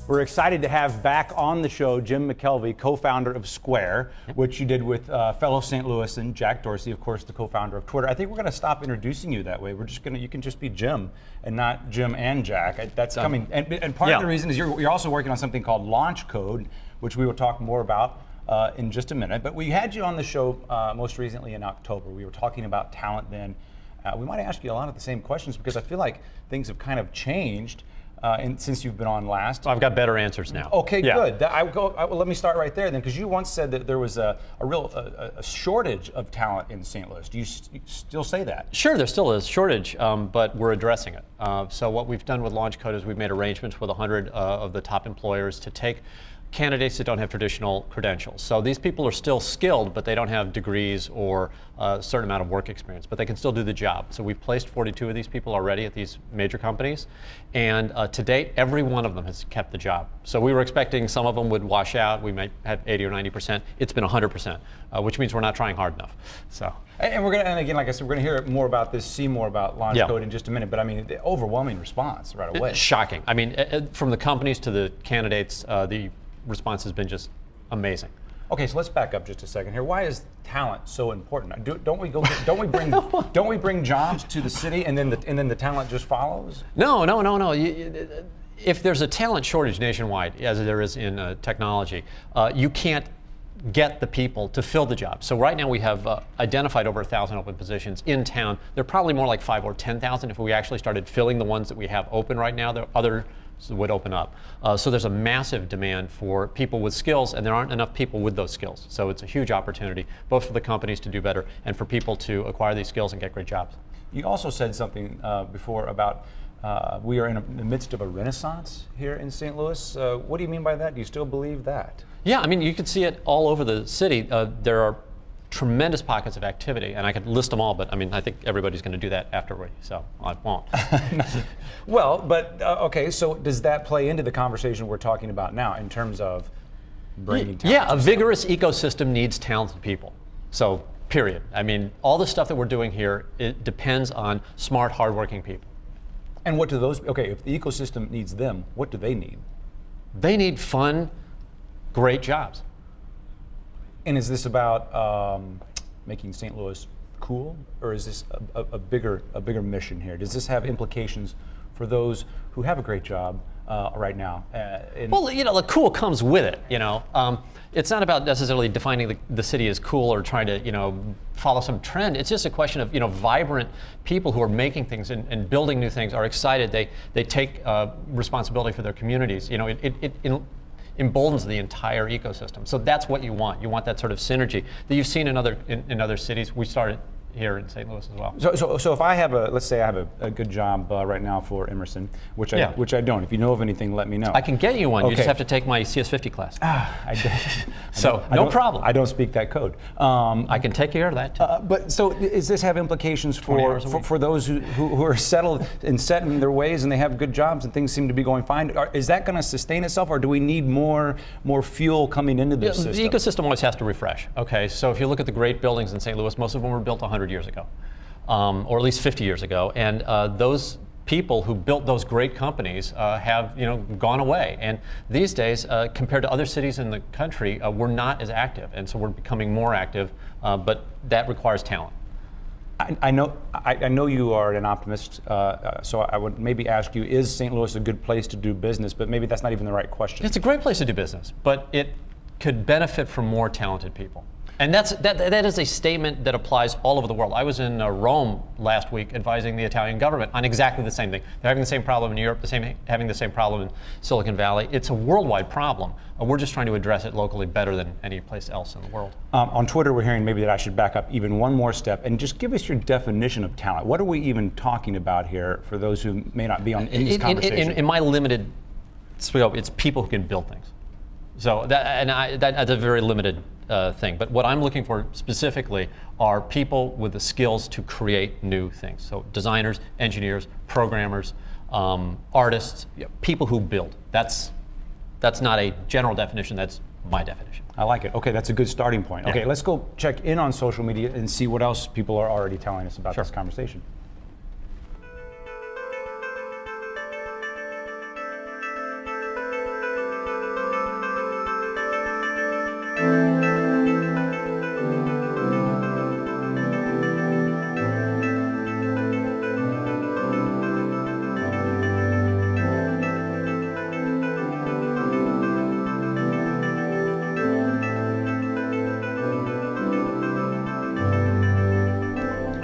We're excited to have back on the show Jim McKelvey, co-founder of Square, which you did with fellow St. Louis and Jack Dorsey, of course, the co-founder of Twitter. I think we're going to stop introducing you that way. We're just going to, you can just be Jim and not Jim and Jack. That's coming. And part of the reason is you're also working on something called Launch Code, which we will talk more about in just a minute. But we had you on the show most recently in October. We were talking about talent then. We might ask you a lot of the same questions because I feel like things have kind of changed since you've been on last. I've got better answers now. Okay, good. Let me start right there then, because you once said that there was a real shortage of talent in St. Louis. Do you still say that? Sure, there still is shortage, but we're addressing it. So what we've done with Launch Code is we've made arrangements with 100 of the top employers to take candidates that don't have traditional credentials. So these people are still skilled, but they don't have degrees or a certain amount of work experience, but they can still do the job. So we've placed 42 of these people already at these major companies, and to date, every one of them has kept the job. So we were expecting some of them would wash out. We might have 80 or 90%. It's been 100%, which means we're not trying hard enough. So. And we're going to, and again, like I said, we're going to hear more about this, see more about Launch Code in just a minute, but I mean, the overwhelming response right away. It's shocking. I mean, from the companies to the candidates, the response has been just amazing. Okay, so let's back up just a second here. Why is talent so important? Don't we bring jobs to the city and then the talent just follows? No. If there's a talent shortage nationwide, as there is in technology, you can't get the people to fill the job. So right now we have identified over 1,000 open positions in town. They're probably more like 5,000 or 10,000 if we actually started filling the ones that we have open right now. There are others would open up. So there's a massive demand for people with skills, and there aren't enough people with those skills. So it's a huge opportunity, both for the companies to do better and for people to acquire these skills and get great jobs. You also said something before about we are in the midst of a renaissance here in St. Louis. What do you mean by that? Do you still believe that? Yeah, I mean, you can see it all over the city. There are tremendous pockets of activity, and I could list them all, but I mean, I think everybody's going to do that afterward, so I won't. Well, but okay, so does that play into the conversation we're talking about now in terms of bringing talent? Yeah, a vigorous ecosystem needs talented people. So, period. I mean, all the stuff that we're doing here, it depends on smart, hardworking people. And what do those, okay, if the ecosystem needs them, what do they need? They need fun, great jobs. And is this about making St. Louis cool, or is this a bigger mission here? Does this have implications for those who have a great job right now? Well, you know, the cool comes with it. You know, it's not about necessarily defining the city as cool or trying to, you know, follow some trend. It's just a question of, you know, vibrant people who are making things and building new things are excited. They take responsibility for their communities. You know, it emboldens the entire ecosystem. So that's what you want. You want that sort of synergy that you've seen in other cities. We started here in St. Louis as well. So if I have let's say I have a good job right now for Emerson, which I don't. If you know of anything, let me know. I can get you one. Okay. You just have to take my CS50 class. So no problem. I don't speak that code. I can take care of that too. But so does this have implications for those who are settled and set in their ways and they have good jobs and things seem to be going fine? Is that going to sustain itself, or do we need more fuel coming into this system? The ecosystem always has to refresh. Okay, so if you look at the great buildings in St. Louis, most of them were built 100 years ago, or at least 50 years ago, and those people who built those great companies have, you know, gone away. And these days, compared to other cities in the country, we're not as active, and so we're becoming more active. But that requires talent. I know you are an optimist, so I would maybe ask you: is St. Louis a good place to do business? But maybe that's not even the right question. It's a great place to do business, but it could benefit from more talented people. And that is a statement that applies all over the world. I was in Rome last week advising the Italian government on exactly the same thing. They're having the same problem in New York, having the same problem in Silicon Valley. It's a worldwide problem. We're just trying to address it locally better than any place else in the world. On Twitter, we're hearing maybe that I should back up even one more step and just give us your definition of talent. What are we even talking about here for those who may not be in this conversation? In my limited scope, it's people who can build things. So that's a very limited thing. But what I'm looking for specifically are people with the skills to create new things. So designers, engineers, programmers, artists, people who build. That's not a general definition, that's my definition. I like it. Okay, that's a good starting point. Okay, let's go check in on social media and see what else people are already telling us about this conversation.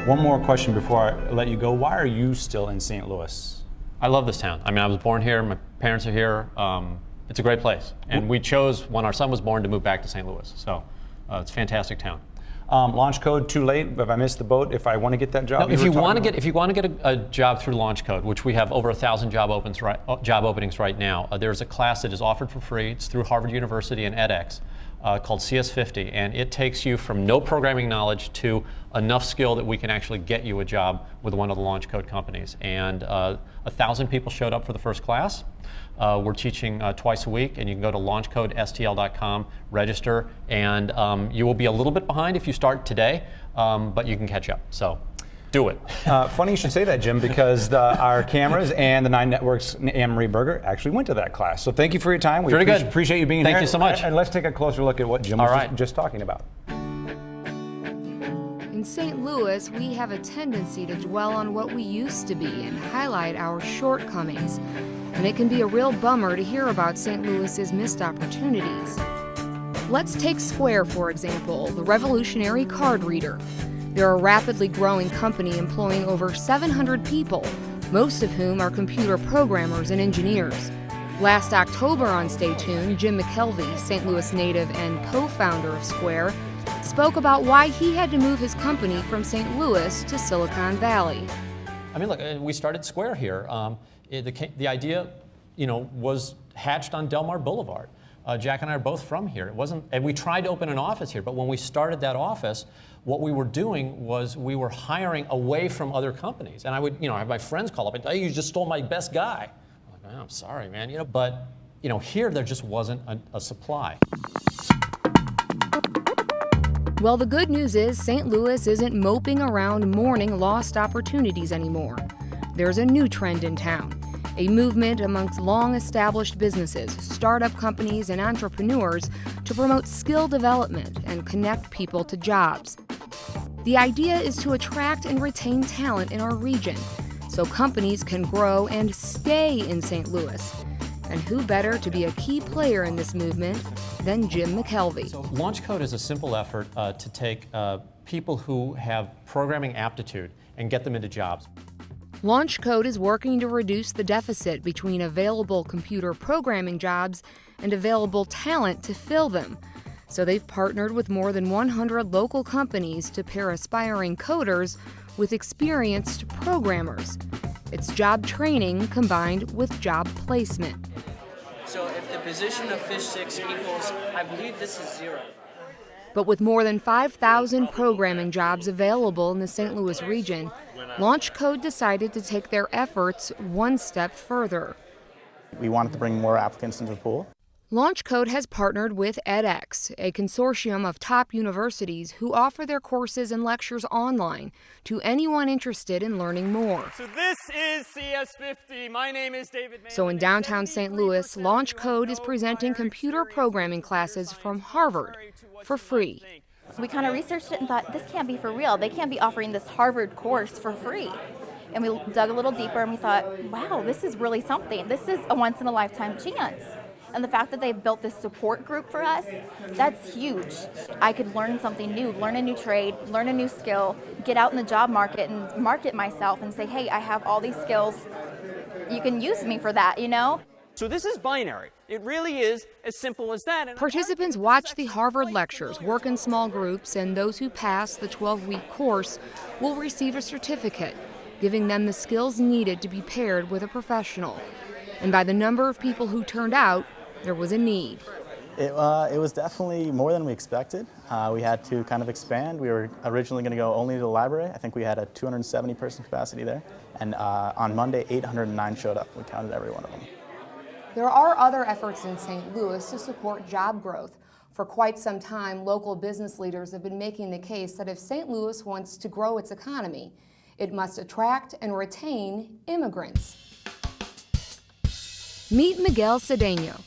One more question before I let you go. Why are you still in St. Louis? I love this town. I mean, I was born here, my parents are here. It's a great place. And we chose, when our son was born, to move back to St. Louis. So it's a fantastic town. Launch Code, too late? Have I missed the boat if I want to get that job? No, if you want to get a job through Launch Code, which we have over 1,000 job openings right now, there's a class that is offered for free. It's through Harvard University and edX. Called CS50, and it takes you from no programming knowledge to enough skill that we can actually get you a job with one of the Launch Code companies. And 1,000 people showed up for the first class. We're teaching twice a week, and you can go to launchcodestl.com, register, and you will be a little bit behind if you start today, but you can catch up. So do it. Funny you should say that, Jim, because our cameras and the 9 Networks Anne-Marie Berger actually went to that class. So thank you for your time. We appreciate you being here. Thank you so much. And let's take a closer look at what Jim was just talking about. In St. Louis, we have a tendency to dwell on what we used to be and highlight our shortcomings. And it can be a real bummer to hear about St. Louis's missed opportunities. Let's take Square, for example, the revolutionary card reader. They're a rapidly growing company employing over 700 people, most of whom are computer programmers and engineers. Last October on Stay Tuned, Jim McKelvey, St. Louis native and co-founder of Square, spoke about why he had to move his company from St. Louis to Silicon Valley. I mean, look, we started Square here. The idea, was hatched on Del Mar Boulevard. Jack and I are both from here. And we tried to open an office here, but when we started that office, what we were doing was we were hiring away from other companies. And I would, have my friends call up and say, hey, you just stole my best guy. I'm like, oh, I'm sorry, man. But here there just wasn't a supply. Well, the good news is St. Louis isn't moping around mourning lost opportunities anymore. There's a new trend in town. A movement amongst long-established businesses, startup companies, and entrepreneurs to promote skill development and connect people to jobs. The idea is to attract and retain talent in our region so companies can grow and stay in St. Louis. And who better to be a key player in this movement than Jim McKelvey? So Launch Code is a simple effort to take people who have programming aptitude and get them into jobs. Launch Code is working to reduce the deficit between available computer programming jobs and available talent to fill them. So they've partnered with more than 100 local companies to pair aspiring coders with experienced programmers. It's job training combined with job placement. So if the position of fish 6 equals, I believe this is 0. But with more than 5,000 programming jobs available in the St. Louis region, Launch Code decided to take their efforts one step further. We wanted to bring more applicants into the pool. Launch Code has partnered with edX, a consortium of top universities who offer their courses and lectures online to anyone interested in learning more. So this is CS50. My name is David Mann. So in downtown St. Louis, Launch Code is presenting computer programming classes from Harvard for free. We kind of researched it and thought, this can't be for real. They can't be offering this Harvard course for free. And we dug a little deeper and we thought, wow, this is really something. This is a once-in-a-lifetime chance. And the fact that they've built this support group for us, that's huge. I could learn something new, learn a new trade, learn a new skill, get out in the job market and market myself and say, hey, I have all these skills. You can use me for that, So this is binary. It really is as simple as that. And Participants watch the Harvard lectures, work in small groups, and those who pass the 12-week course will receive a certificate, giving them the skills needed to be paired with a professional. And by the number of people who turned out, there was a need. It was definitely more than we expected. We had to kind of expand. We were originally going to go only to the library. I think we had a 270 person capacity there. And on Monday, 809 showed up. We counted every one of them. There are other efforts in St. Louis to support job growth. For quite some time, local business leaders have been making the case that if St. Louis wants to grow its economy, it must attract and retain immigrants. Meet Miguel Cedeno.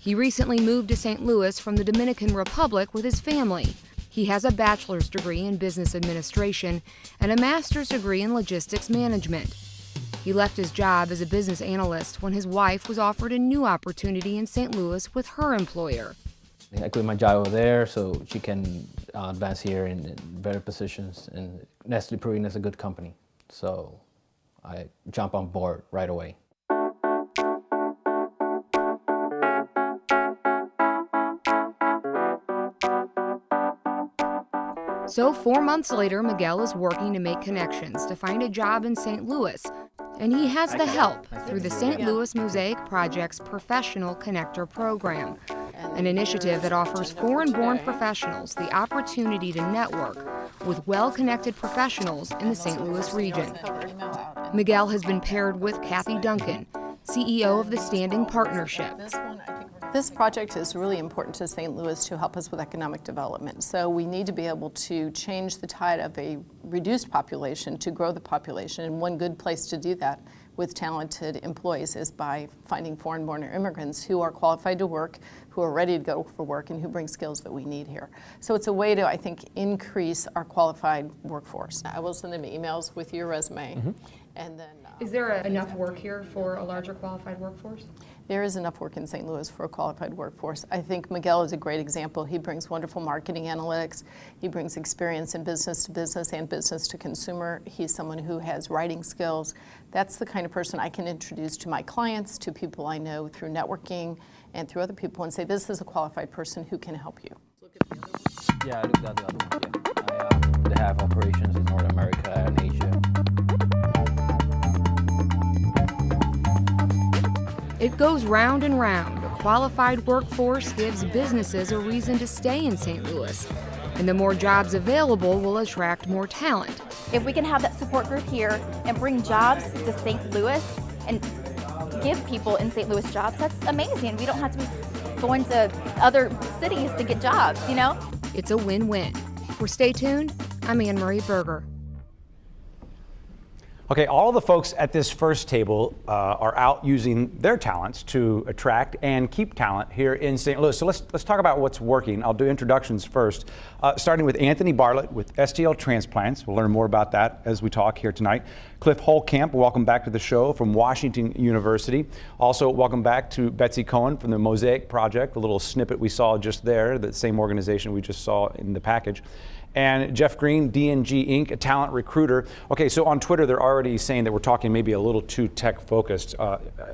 He recently moved to St. Louis from the Dominican Republic with his family. He has a bachelor's degree in business administration and a master's degree in logistics management. He left his job as a business analyst when his wife was offered a new opportunity in St. Louis with her employer. I quit my job over there so she can advance here in better positions, and Nestle Proving is a good company. So I jump on board right away. So 4 months later, Miguel is working to make connections to find a job in St. Louis. And he has the help through the St. Louis Mosaic Project's Professional Connector Program, an initiative that offers foreign-born professionals the opportunity to network with well-connected professionals in the St. Louis region. Miguel has been paired with Kathy Duncan, CEO of the Standing Partnership. This project is really important to St. Louis to help us with economic development. So we need to be able to change the tide of a reduced population to grow the population. And one good place to do that with talented employees is by finding foreign-born immigrants who are qualified to work, who are ready to go for work, and who bring skills that we need here. So it's a way to, I think, increase our qualified workforce. I will send them emails with your resume. And then, Is there enough work here for a larger qualified workforce? there is enough work in St. Louis for a qualified workforce. I think Miguel is a great example. He brings wonderful marketing analytics. He brings experience in business to business and business to consumer. He's someone who has writing skills. That's the kind of person I can introduce to my clients, to people I know through networking and through other people, and say, this is a qualified person who can help you. Yeah, I looked at the other one. Yeah. They have operations in North America and Asia. It goes round and round. A qualified workforce gives businesses a reason to stay in St. Louis. And the more jobs available will attract more talent. If we can have that support group here and bring jobs to St. Louis and give people in St. Louis jobs, that's amazing. We don't have to be going to other cities to get jobs, you know? It's a win-win. For Stay Tuned, I'm Anne Marie Berger. Okay, all the folks at this first table are out using their talents to attract and keep talent here in St. Louis. So let's talk about what's working. I'll do introductions first, starting with Anthony Bartlett with STL Transplants. We'll learn more about that as we talk here tonight. Cliff Holtkamp, welcome back to the show from Washington University. Also, welcome back to Betsy Cohen from the Mosaic Project, a little snippet we saw just there, the same organization we just saw in the package. And Jeff Green, DNG Inc., a talent recruiter. Okay, so on Twitter, they're already saying that we're talking maybe a little too tech-focused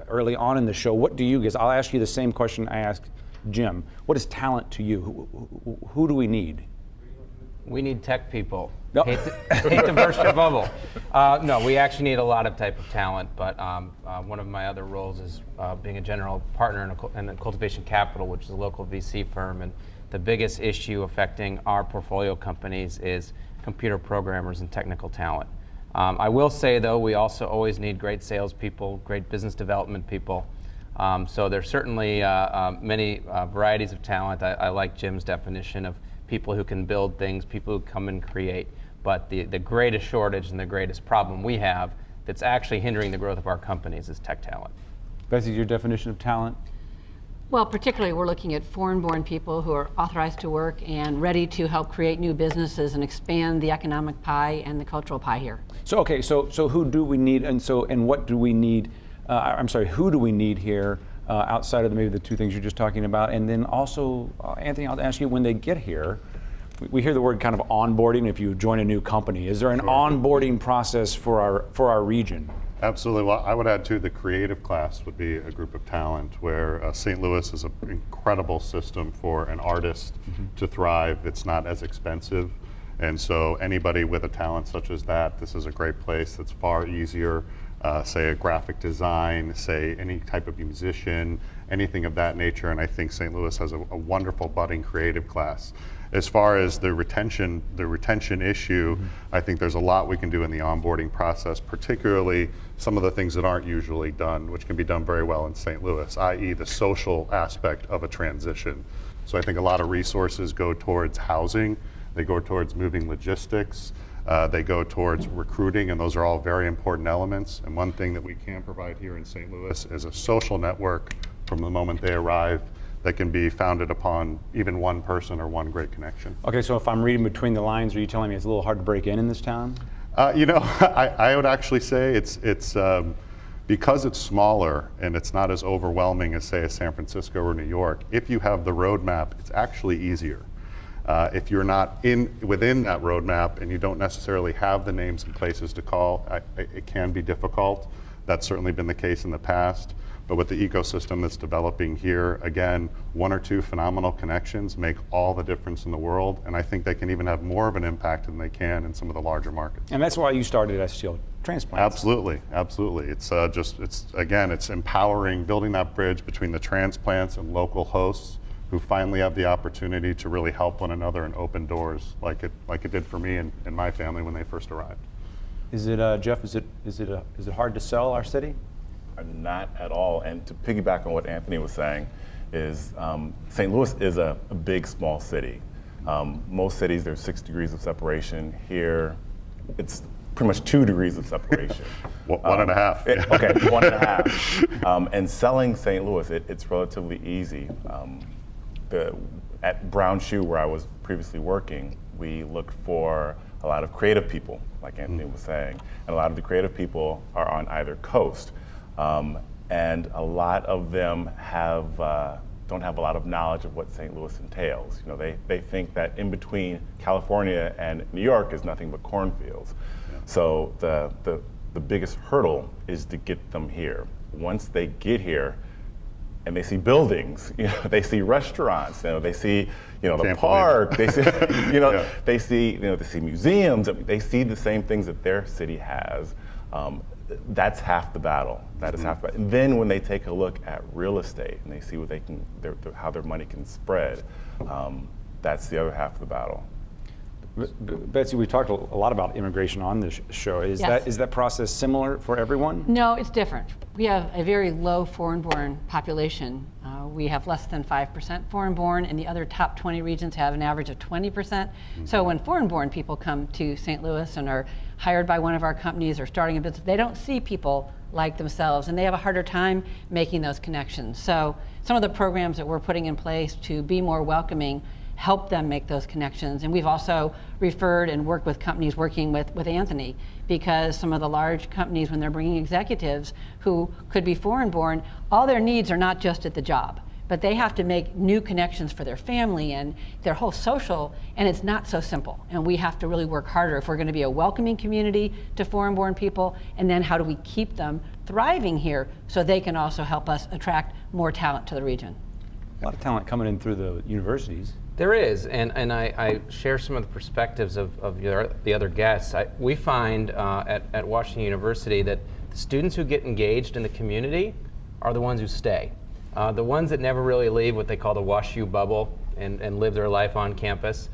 early on in the show. What do you guys, I'll ask you the same question I asked Jim. What is talent to you? Who do we need? We need tech people. No. Hate to burst your bubble. No, we actually need a lot of type of talent, but one of my other roles is being a general partner in a Cultivation Capital, which is a local VC firm. And the biggest issue affecting our portfolio companies is computer programmers and technical talent. I will say, though, we also always need great salespeople, great business development people. So there's certainly many varieties of talent. I like Jim's definition of people who can build things, people who come and create. But the greatest shortage and the greatest problem we have that's actually hindering the growth of our companies is tech talent. Betsy, your definition of talent? Well, particularly we're looking at foreign-born people who are authorized to work and ready to help create new businesses and expand the economic pie and the cultural pie here. So okay, so who do we need, and what do we need? Who do we need here outside of maybe the two things you're just talking about? And then also, Anthony, I'll ask you, when they get here, we hear the word kind of onboarding. If you join a new company, is there an onboarding process for our region? Absolutely. Well, I would add too, the creative class would be a group of talent where St. Louis is an incredible system for an artist to thrive. It's not as expensive. And so anybody with a talent such as that, this is a great place. That's far easier. Say a graphic design, say any type of musician, anything of that nature. And I think St. Louis has a wonderful budding creative class. As far as the retention issue, I think there's a lot we can do in the onboarding process, particularly some of the things that aren't usually done, which can be done very well in St. Louis, i.e. the social aspect of a transition. So I think a lot of resources go towards housing, they go towards moving logistics, they go towards recruiting, and those are all very important elements. And one thing that we can provide here in St. Louis is a social network from the moment they arrive that can be founded upon even one person or one great connection. Okay, so if I'm reading between the lines, are you telling me it's a little hard to break in this town? You know, I would actually say it's because it's smaller and it's not as overwhelming as, say, a San Francisco or New York. If you have the roadmap, it's actually easier. If you're not within that roadmap and you don't necessarily have the names and places to call, it can be difficult. That's certainly been the case in the past. But with the ecosystem that's developing here, again, one or two phenomenal connections make all the difference in the world. And I think they can even have more of an impact than they can in some of the larger markets. And that's why you started STL Transplants. Absolutely, absolutely. It's it's empowering, building that bridge between the transplants and local hosts who finally have the opportunity to really help one another and open doors like it did for me and my family when they first arrived. Is it, Jeff, is it hard to sell our city? Not at all. And to piggyback on what Anthony was saying is St. Louis is a big, small city. Most cities, there's 6 degrees of separation. Here, it's pretty much 2 degrees of separation. 1.5. Okay, 1.5. And selling St. Louis, it's relatively easy. At Brown Shoe, where I was previously working, we looked for a lot of creative people, like Anthony was saying. And a lot of the creative people are on either coast. And a lot of them don't have a lot of knowledge of what St. Louis entails. You know, they think that in between California and New York is nothing but cornfields. Yeah. So the biggest hurdle is to get them here. Once they get here and they see buildings, you know, they see restaurants, you know, they see, you know, the park, they see, you know, yeah. they see museums, they see the same things that their city has. That's half the battle. That is half the battle. And then when they take a look at real estate and they see what how their money can spread, that's the other half of the battle. Betsy, we've talked a lot about immigration on this show. Is that process similar for everyone? No, it's different. We have a very low foreign-born population. We have less than 5% foreign-born, and the other top 20 regions have an average of 20%. So when foreign-born people come to St. Louis and are hired by one of our companies or starting a business, they don't see people like themselves, and they have a harder time making those connections. So some of the programs that we're putting in place to be more welcoming help them make those connections. And we've also referred and worked with companies working with Anthony, because some of the large companies, when they're bringing executives who could be foreign-born, all their needs are not just at the job, but they have to make new connections for their family and their whole social, and it's not so simple. And we have to really work harder if we're going to be a welcoming community to foreign-born people, and then how do we keep them thriving here so they can also help us attract more talent to the region. A lot of talent coming in through the universities. There is, and I share some of the perspectives of the other guests. We find at Washington University that the students who get engaged in the community are the ones who stay. The ones that never really leave what they call the WashU bubble and live their life on campus,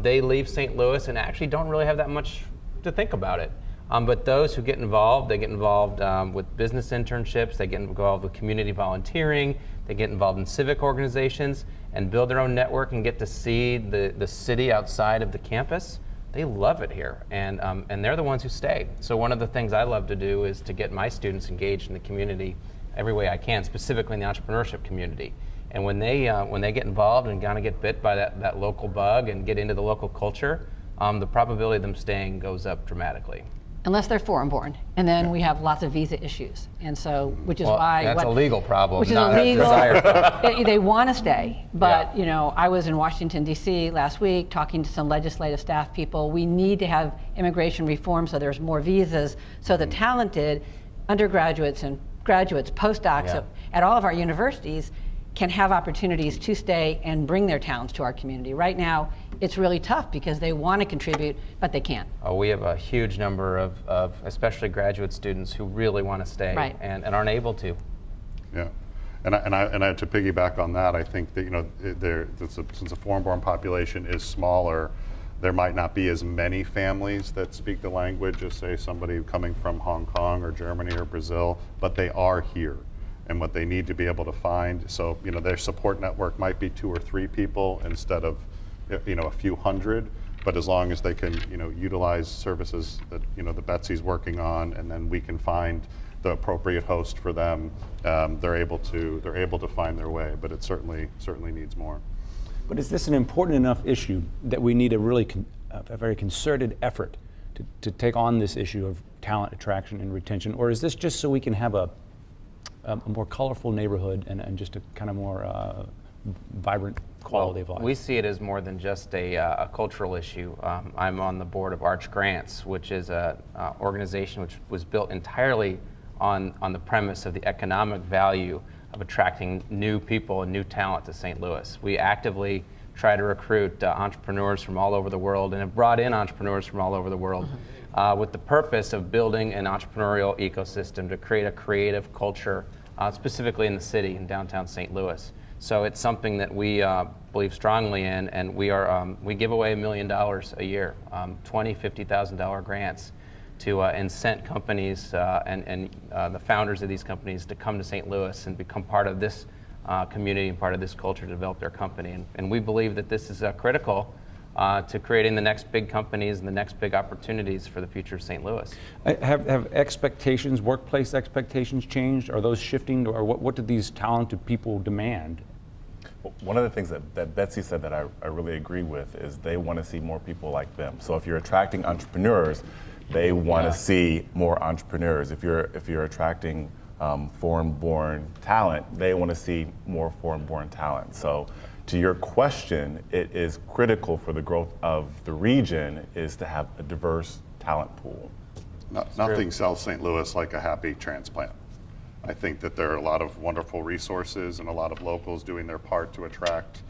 they leave St. Louis and actually don't really have that much to think about it. But those who get involved, they get involved with business internships, they get involved with community volunteering, they get involved in civic organizations and build their own network and get to see the city outside of the campus. They love it here, and they're the ones who stay. So one of the things I love to do is to get my students engaged in the community every way I can, specifically in the entrepreneurship community. And when they get involved and kind of get bit by that local bug and get into the local culture, the probability of them staying goes up dramatically. Unless they're foreign-born, and then we have lots of visa issues, and so which is why that's a legal problem, which is not a desire problem. They want to stay, but you know, I was in Washington D.C. last week talking to some legislative staff people. We need to have immigration reform so there's more visas, so the talented undergraduates and graduates, postdocs at all of our universities can have opportunities to stay and bring their talents to our community. Right now, it's really tough because they want to contribute, but they can't. Oh, we have a huge number of especially graduate students who really want to stay and aren't able to. Yeah. And to piggyback on that, I think that since the foreign-born population is smaller, there might not be as many families that speak the language as, say, somebody coming from Hong Kong or Germany or Brazil, but they are here. And what they need to be able to find, so their support network might be 2 or 3 people instead of a few hundred, but as long as they can utilize services that the Betsy's working on, and then we can find the appropriate host for them, they're able to find their way. But it certainly needs more. But is this an important enough issue that we need a really a very concerted effort to take on this issue of talent attraction and retention, or is this just so we can have a more colorful neighborhood and just a kind of more vibrant quality of life? We see it as more than just a cultural issue. I'm on the board of Arch Grants, which is an organization which was built entirely on the premise of the economic value of attracting new people and new talent to St. Louis. We actively try to recruit entrepreneurs from all over the world, and have brought in entrepreneurs from all over the world with the purpose of building an entrepreneurial ecosystem to create a creative culture, specifically in the city, in downtown St. Louis. So it's something that we believe strongly in, and we give away $1 million a year, $20,000, $50,000 grants to incent companies and the founders of these companies to come to St. Louis and become part of this community and part of this culture to develop their company. And we believe that this is critical to creating the next big companies and the next big opportunities for the future of St. Louis. Have expectations, workplace expectations changed? Are those shifting, or what do these talented people demand? One of the things that Betsy said that I really agree with is they want to see more people like them. So if you're attracting entrepreneurs, they want to see more entrepreneurs. If you're attracting foreign-born talent, they want to see more foreign-born talent. So to your question, it is critical for the growth of the region is to have a diverse talent pool. Nothing sells St. Louis like a happy transplant. I think that there are a lot of wonderful resources and a lot of locals doing their part to attract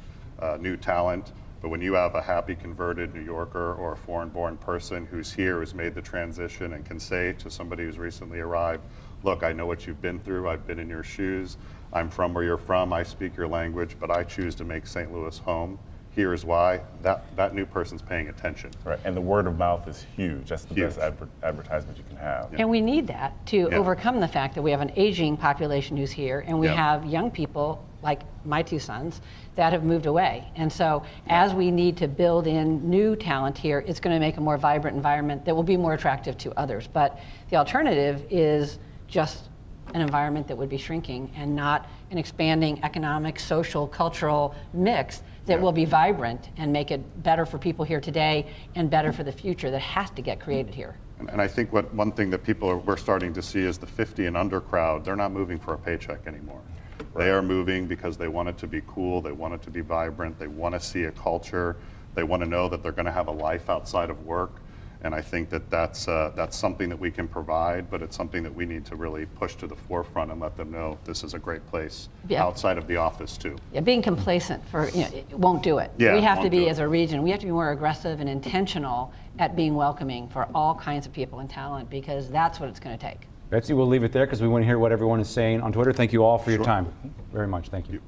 new talent. But when you have a happy converted New Yorker or a foreign-born person who's here, who's made the transition, and can say to somebody who's recently arrived, look, I know what you've been through, I've been in your shoes, I'm from where you're from, I speak your language, but I choose to make St. Louis home. Here is why. That new person's paying attention. Right, and the word of mouth is huge. That's the best advertisement you can have. And we need that to overcome the fact that we have an aging population who's here, and we have young people, like my 2 sons, that have moved away. And so as we need to build in new talent here, it's going to make a more vibrant environment that will be more attractive to others. But the alternative is just an environment that would be shrinking and not an expanding economic, social, cultural mix that will be vibrant and make it better for people here today and better for the future that has to get created here. And I think one thing that we're starting to see is the 50 and under crowd, they're not moving for a paycheck anymore. Right. They are moving because they want it to be cool, they want it to be vibrant, they want to see a culture, they want to know that they're going to have a life outside of work. And I think that that's something that we can provide, but it's something that we need to really push to the forefront and let them know this is a great place outside of the office too. Yeah, being complacent it won't do it. Yeah, we have to be, as a region, we have to be more aggressive and intentional at being welcoming for all kinds of people and talent, because that's what it's going to take. Betsy, we'll leave it there because we want to hear what everyone is saying on Twitter. Thank you all for your time. Very much. Thank you.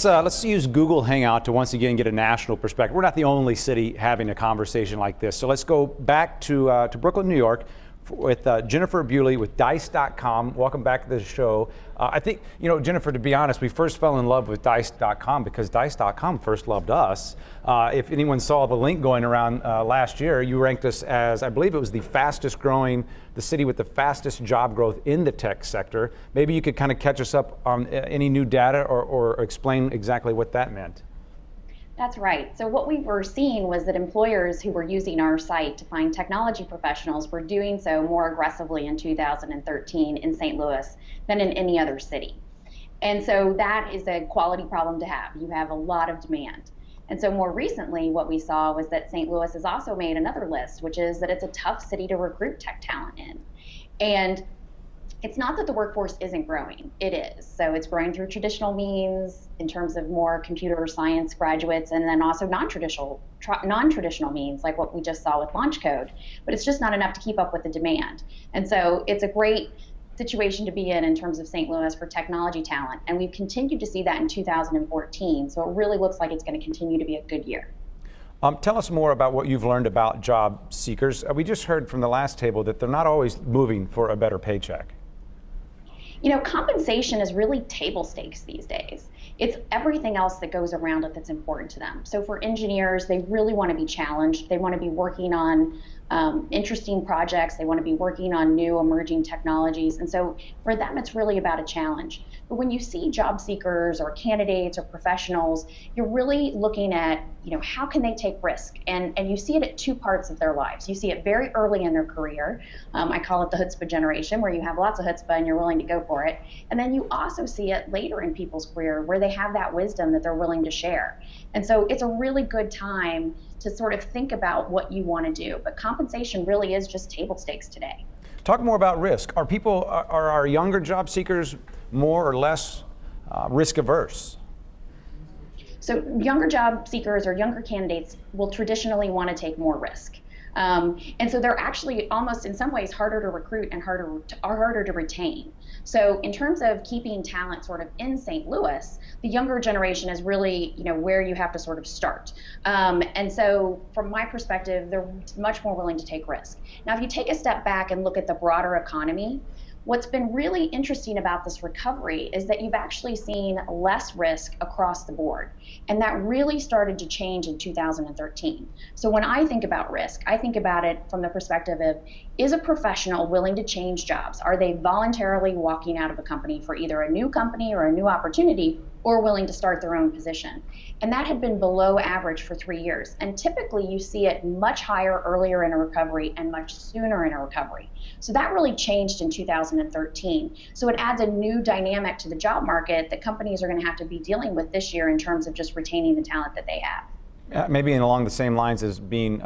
Let's use Google Hangout to once again get a national perspective. We're not the only city having a conversation like this. So let's go back to Brooklyn, New York, with Jennifer Bewley with Dice.com. Welcome back to the show. I think, you know, Jennifer, to be honest, we first fell in love with Dice.com because Dice.com first loved us. If anyone saw the link going around last year, you ranked us as, I believe it was the fastest growing, the city with the fastest job growth in the tech sector. Maybe you could kind of catch us up on any new data or explain exactly what that meant. That's right. So what we were seeing was that employers who were using our site to find technology professionals were doing so more aggressively in 2013 in St. Louis than in any other city. And so that is a quality problem to have. You have a lot of demand. And so more recently, what we saw was that St. Louis has also made another list, which is that it's a tough city to recruit tech talent in. And it's not that the workforce isn't growing, it is. So it's growing through traditional means in terms of more computer science graduates, and then also non-traditional means like what we just saw with Launch Code, but it's just not enough to keep up with the demand. And so it's a great situation to be in terms of St. Louis for technology talent, and we've continued to see that in 2014, so it really looks like it's going to continue to be a good year. Tell us more about what you've learned about job seekers. We just heard from the last table that they're not always moving for a better paycheck. You know, compensation is really table stakes these days. It's everything else that goes around it that's important to them. So for engineers, they really want to be challenged. They want to be working on interesting projects. They want to be working on new emerging technologies. And so for them, it's really about a challenge. But when you see job seekers or candidates or professionals, you're really looking at, you know, how can they take risk? And you see it at two parts of their lives. You see it very early in their career. I call it the chutzpah generation, where you have lots of chutzpah and you're willing to go for it. And then you also see it later in people's career where they have that wisdom that they're willing to share. And so it's a really good time to sort of think about what you want to do. But compensation really is just table stakes today. Talk more about risk. Are our younger job seekers more or less risk averse? So younger job seekers or younger candidates will traditionally want to take more risk. And so they're actually almost in some ways harder to recruit and harder to retain. So in terms of keeping talent sort of in St. Louis, the younger generation is really, you know, where you have to sort of start. And so from my perspective, they're much more willing to take risk. Now, if you take a step back and look at the broader economy, what's been really interesting about this recovery is that you've actually seen less risk across the board. And that really started to change in 2013. So when I think about risk, I think about it from the perspective of, is a professional willing to change jobs? Are they voluntarily walking out of a company for either a new company or a new opportunity, or willing to start their own position? And that had been below average for 3 years. And typically you see it much higher earlier in a recovery and much sooner in a recovery. So that really changed in 2013. So it adds a new dynamic to the job market that companies are going to have to be dealing with this year in terms of just retaining the talent that they have. Maybe along the same lines as being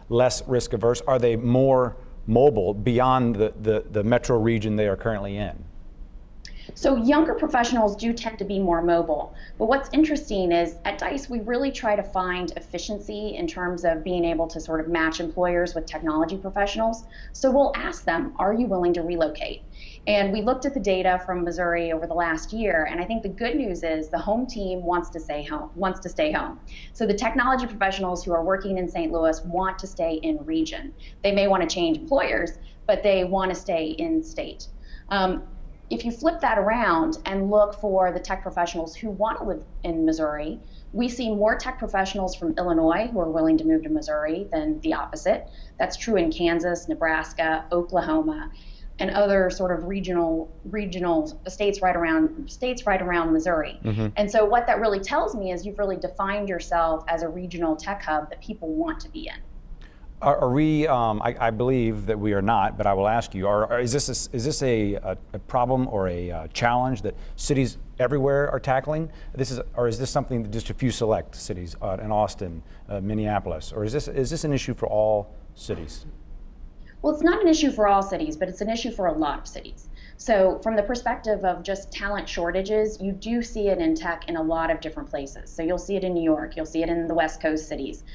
less risk averse, are they more mobile beyond the metro region they are currently in? So younger professionals do tend to be more mobile. But what's interesting is at DICE, we really try to find efficiency in terms of being able to sort of match employers with technology professionals. So we'll ask them, are you willing to relocate? And we looked at the data from Missouri over the last year, and I think the good news is the home team wants to stay home. So the technology professionals who are working in St. Louis want to stay in region. They may want to change employers, but they want to stay in state. If you flip that around and look for the tech professionals who want to live in Missouri, we see more tech professionals from Illinois who are willing to move to Missouri than the opposite. That's true in Kansas, Nebraska, Oklahoma, and other sort of regional states right around Missouri. Mm-hmm. And so what that really tells me is you've really defined yourself as a regional tech hub that people want to be in. Are we? I believe that we are not, but I will ask you: is this a problem or a challenge that cities everywhere are tackling? Or is this something that just a few select cities in Austin, Minneapolis, or is this an issue for all cities? Well, it's not an issue for all cities, but it's an issue for a lot of cities. So from the perspective of just talent shortages, you do see it in tech in a lot of different places. So you'll see it in New York, you'll see it in the West Coast cities.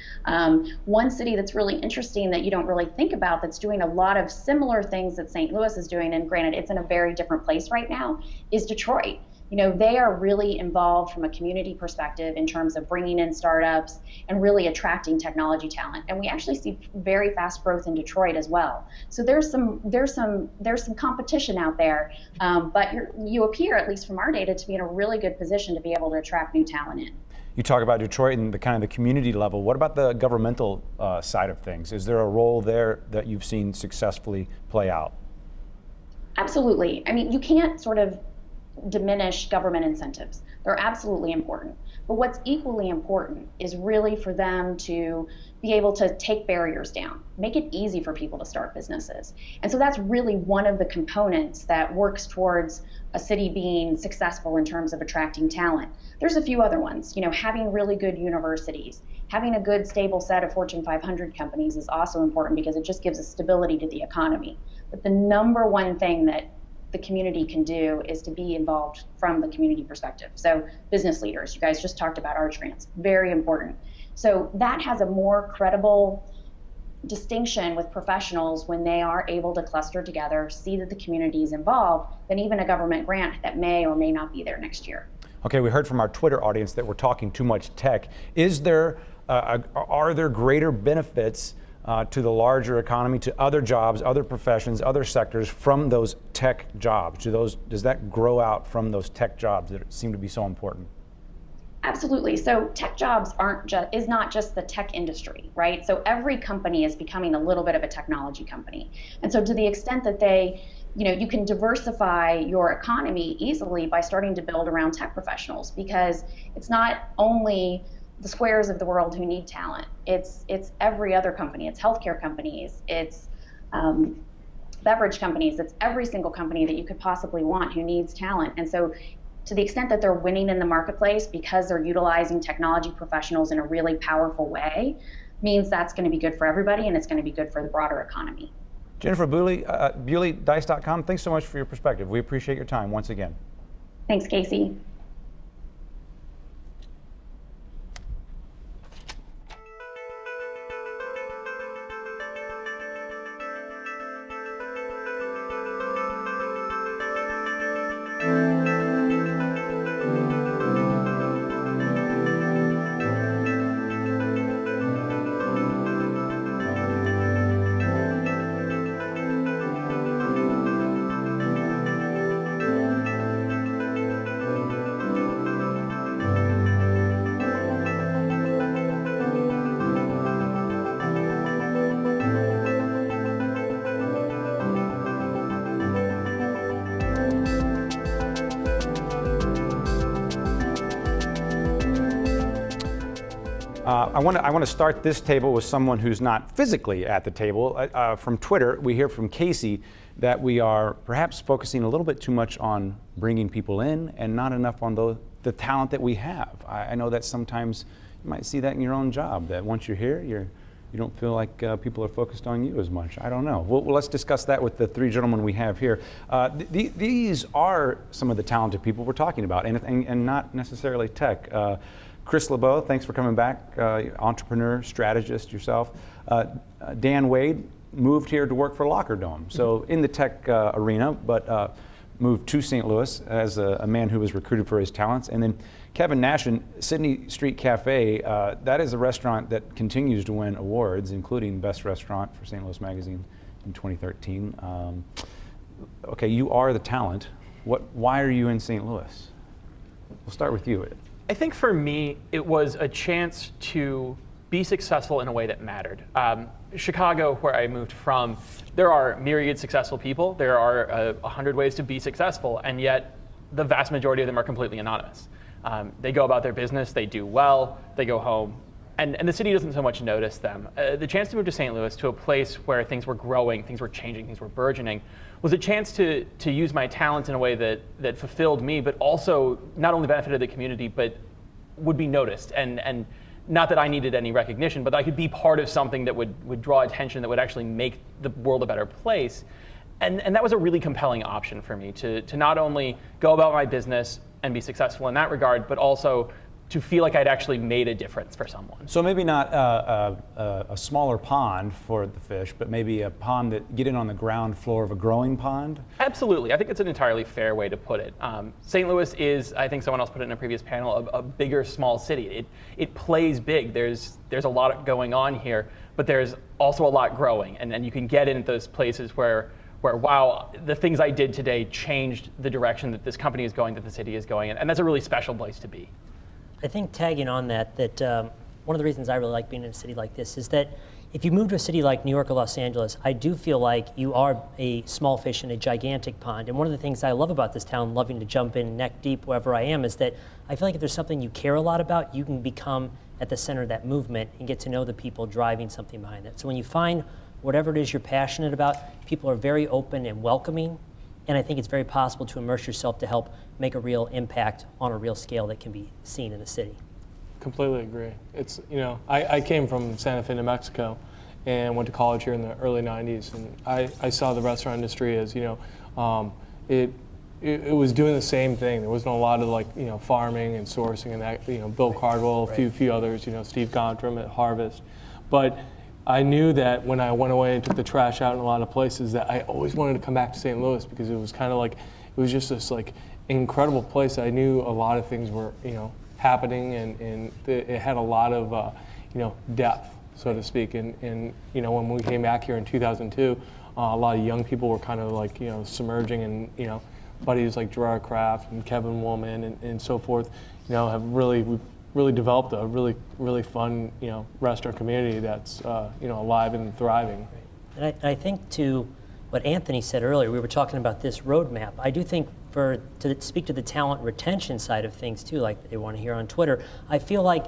One city that's really interesting that you don't really think about that's doing a lot of similar things that St. Louis is doing, and granted, it's in a very different place right now, is Detroit. they are really involved from a community perspective in terms of bringing in startups and really attracting technology talent. And we actually see very fast growth in Detroit as well. So there's some competition out there, but you appear, at least from our data, to be in a really good position to be able to attract new talent in. You talk about Detroit and the kind of the community level. What about the governmental side of things? Is there a role there that you've seen successfully play out? Absolutely. I mean, you can't sort of diminish government incentives. They're absolutely important. But what's equally important is really for them to be able to take barriers down, make it easy for people to start businesses. And so that's really one of the components that works towards a city being successful in terms of attracting talent. There's a few other ones, having really good universities, having a good stable set of Fortune 500 companies is also important because it just gives a stability to the economy. But the number one thing that the community can do is to be involved from the community perspective. So business leaders, you guys just talked about arch grants, very important. So that has a more credible distinction with professionals when they are able to cluster together, see that the community is involved, than even a government grant that may or may not be there next year. Okay, we heard from our Twitter audience that we're talking too much tech. Are there greater benefits to the larger economy, to other jobs, other professions, other sectors from those tech jobs? Does that grow out from those tech jobs that seem to be so important? Absolutely. So tech jobs is not just the tech industry, right? So every company is becoming a little bit of a technology company. And so to the extent that you can diversify your economy easily by starting to build around tech professionals, because it's not only the Squares of the world who need talent. It's every other company. It's healthcare companies. It's beverage companies. It's every single company that you could possibly want who needs talent. And so to the extent that they're winning in the marketplace because they're utilizing technology professionals in a really powerful way, means that's going to be good for everybody and it's going to be good for the broader economy. Jennifer Bewley, BewleyDice.com, thanks so much for your perspective. We appreciate your time once again. Thanks, Casey. I want to start this table with someone who's not physically at the table. From Twitter, we hear from Casey that we are perhaps focusing a little bit too much on bringing people in and not enough on the talent that we have. I know that sometimes you might see that in your own job, that once you're here, you don't feel like people are focused on you as much. I don't know. Well, let's discuss that with the three gentlemen we have here. These are some of the talented people we're talking about, and not necessarily tech. Chris LeBeau, thanks for coming back, entrepreneur, strategist yourself. Dan Wade moved here to work for Locker Dome, so in the tech arena, but moved to St. Louis as a man who was recruited for his talents. And then Kevin Nashin, Sydney Street Cafe, that is a restaurant that continues to win awards, including Best Restaurant for St. Louis Magazine in 2013. Okay, you are the talent. Why are you in St. Louis? We'll start with you. I think for me, it was a chance to be successful in a way that mattered. Chicago, where I moved from, there are myriad successful people. There are 100 ways to be successful, and yet the vast majority of them are completely anonymous. They go about their business, they do well, they go home, and the city doesn't so much notice them. The chance to move to St. Louis, to a place where things were growing, things were changing, things were burgeoning, was a chance to use my talents in a way that fulfilled me, but also not only benefited the community, but would be noticed. And not that I needed any recognition, but that I could be part of something that would draw attention, that would actually make the world a better place. And that was a really compelling option for me, to not only go about my business and be successful in that regard, but also feel like I'd actually made a difference for someone. So maybe not a smaller pond for the fish, but maybe a pond that get in on the ground floor of a growing pond? Absolutely. I think it's an entirely fair way to put it. St. Louis is, I think someone else put it in a previous panel, a bigger small city. It plays big. There's a lot going on here, but there's also a lot growing. And you can get in those places where wow, the things I did today changed the direction that this company is going, that the city is going, and that's a really special place to be. I think tagging on that one of the reasons I really like being in a city like this is that if you move to a city like New York or Los Angeles, I do feel like you are a small fish in a gigantic pond. And one of the things I love about this town, loving to jump in neck deep wherever I am, is that I feel like if there's something you care a lot about, you can become at the center of that movement and get to know the people driving something behind that. So when you find whatever it is you're passionate about, people are very open and welcoming. And I think it's very possible to immerse yourself to help make a real impact on a real scale that can be seen in the city. Completely agree. It's, I came from Santa Fe, New Mexico, and went to college here in the early 90s. And I saw the restaurant industry as, it was doing the same thing. There wasn't a lot of farming and sourcing and that, Bill Cardwell, a few others, Steve Gontram at Harvest. But I knew that when I went away and took the trash out in a lot of places that I always wanted to come back to St. Louis because it was kind of like, it was just this incredible place. I knew a lot of things were, happening and it had a lot of, depth, so to speak. And when we came back here in 2002, a lot of young people were kind of submerging and, buddies like Gerard Kraft and Kevin Woolman and so forth, have really developed a really fun, restaurant community that's, alive and thriving. And I think to what Anthony said earlier, we were talking about this roadmap. I do think to speak to the talent retention side of things too, like they want to hear on Twitter, I feel like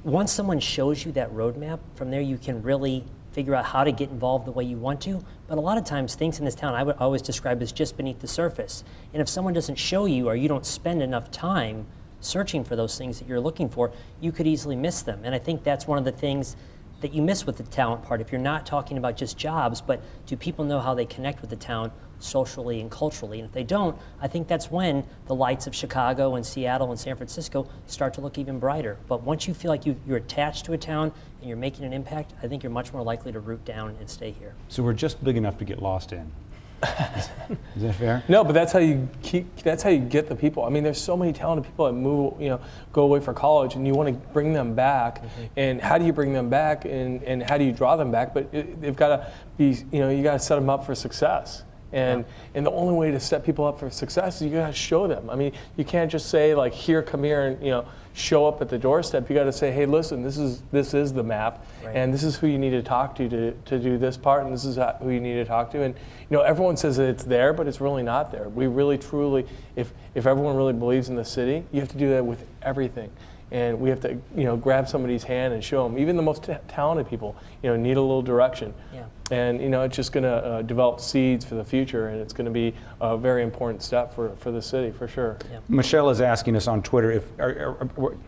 once someone shows you that roadmap, from there you can really figure out how to get involved the way you want to. But a lot of times things in this town I would always describe as just beneath the surface. And if someone doesn't show you or you don't spend enough time searching for those things that you're looking for, you could easily miss them. And I think that's one of the things that you miss with the talent part. If you're not talking about just jobs, but do people know how they connect with the town socially and culturally? And if they don't, I think that's when the lights of Chicago and Seattle and San Francisco start to look even brighter. But once you feel like you're attached to a town and you're making an impact, I think you're much more likely to root down and stay here. So we're just big enough to get lost in. Is that fair? No, but that's how you get the people. I mean, there's so many talented people that move, go away for college, and you want to bring them back. Mm-hmm. And how do you bring them back, and how do you draw them back? But they've got to be, you got to set them up for success. And the only way to set people up for success is you got to show them. I mean, you can't just say here, come here, and show up at the doorstep. You got to say, hey, listen, this is the map, and this is who you need to talk to do this part, and this is who you need to talk to. And everyone says that it's there, but it's really not there. We really, truly, if everyone really believes in the city, you have to do that with everything. And we have to, grab somebody's hand and show them. Even the most talented people, need a little direction. Yeah. And it's just going to develop seeds for the future, and it's going to be a very important step for the city, for sure. Yeah. Michelle is asking us on Twitter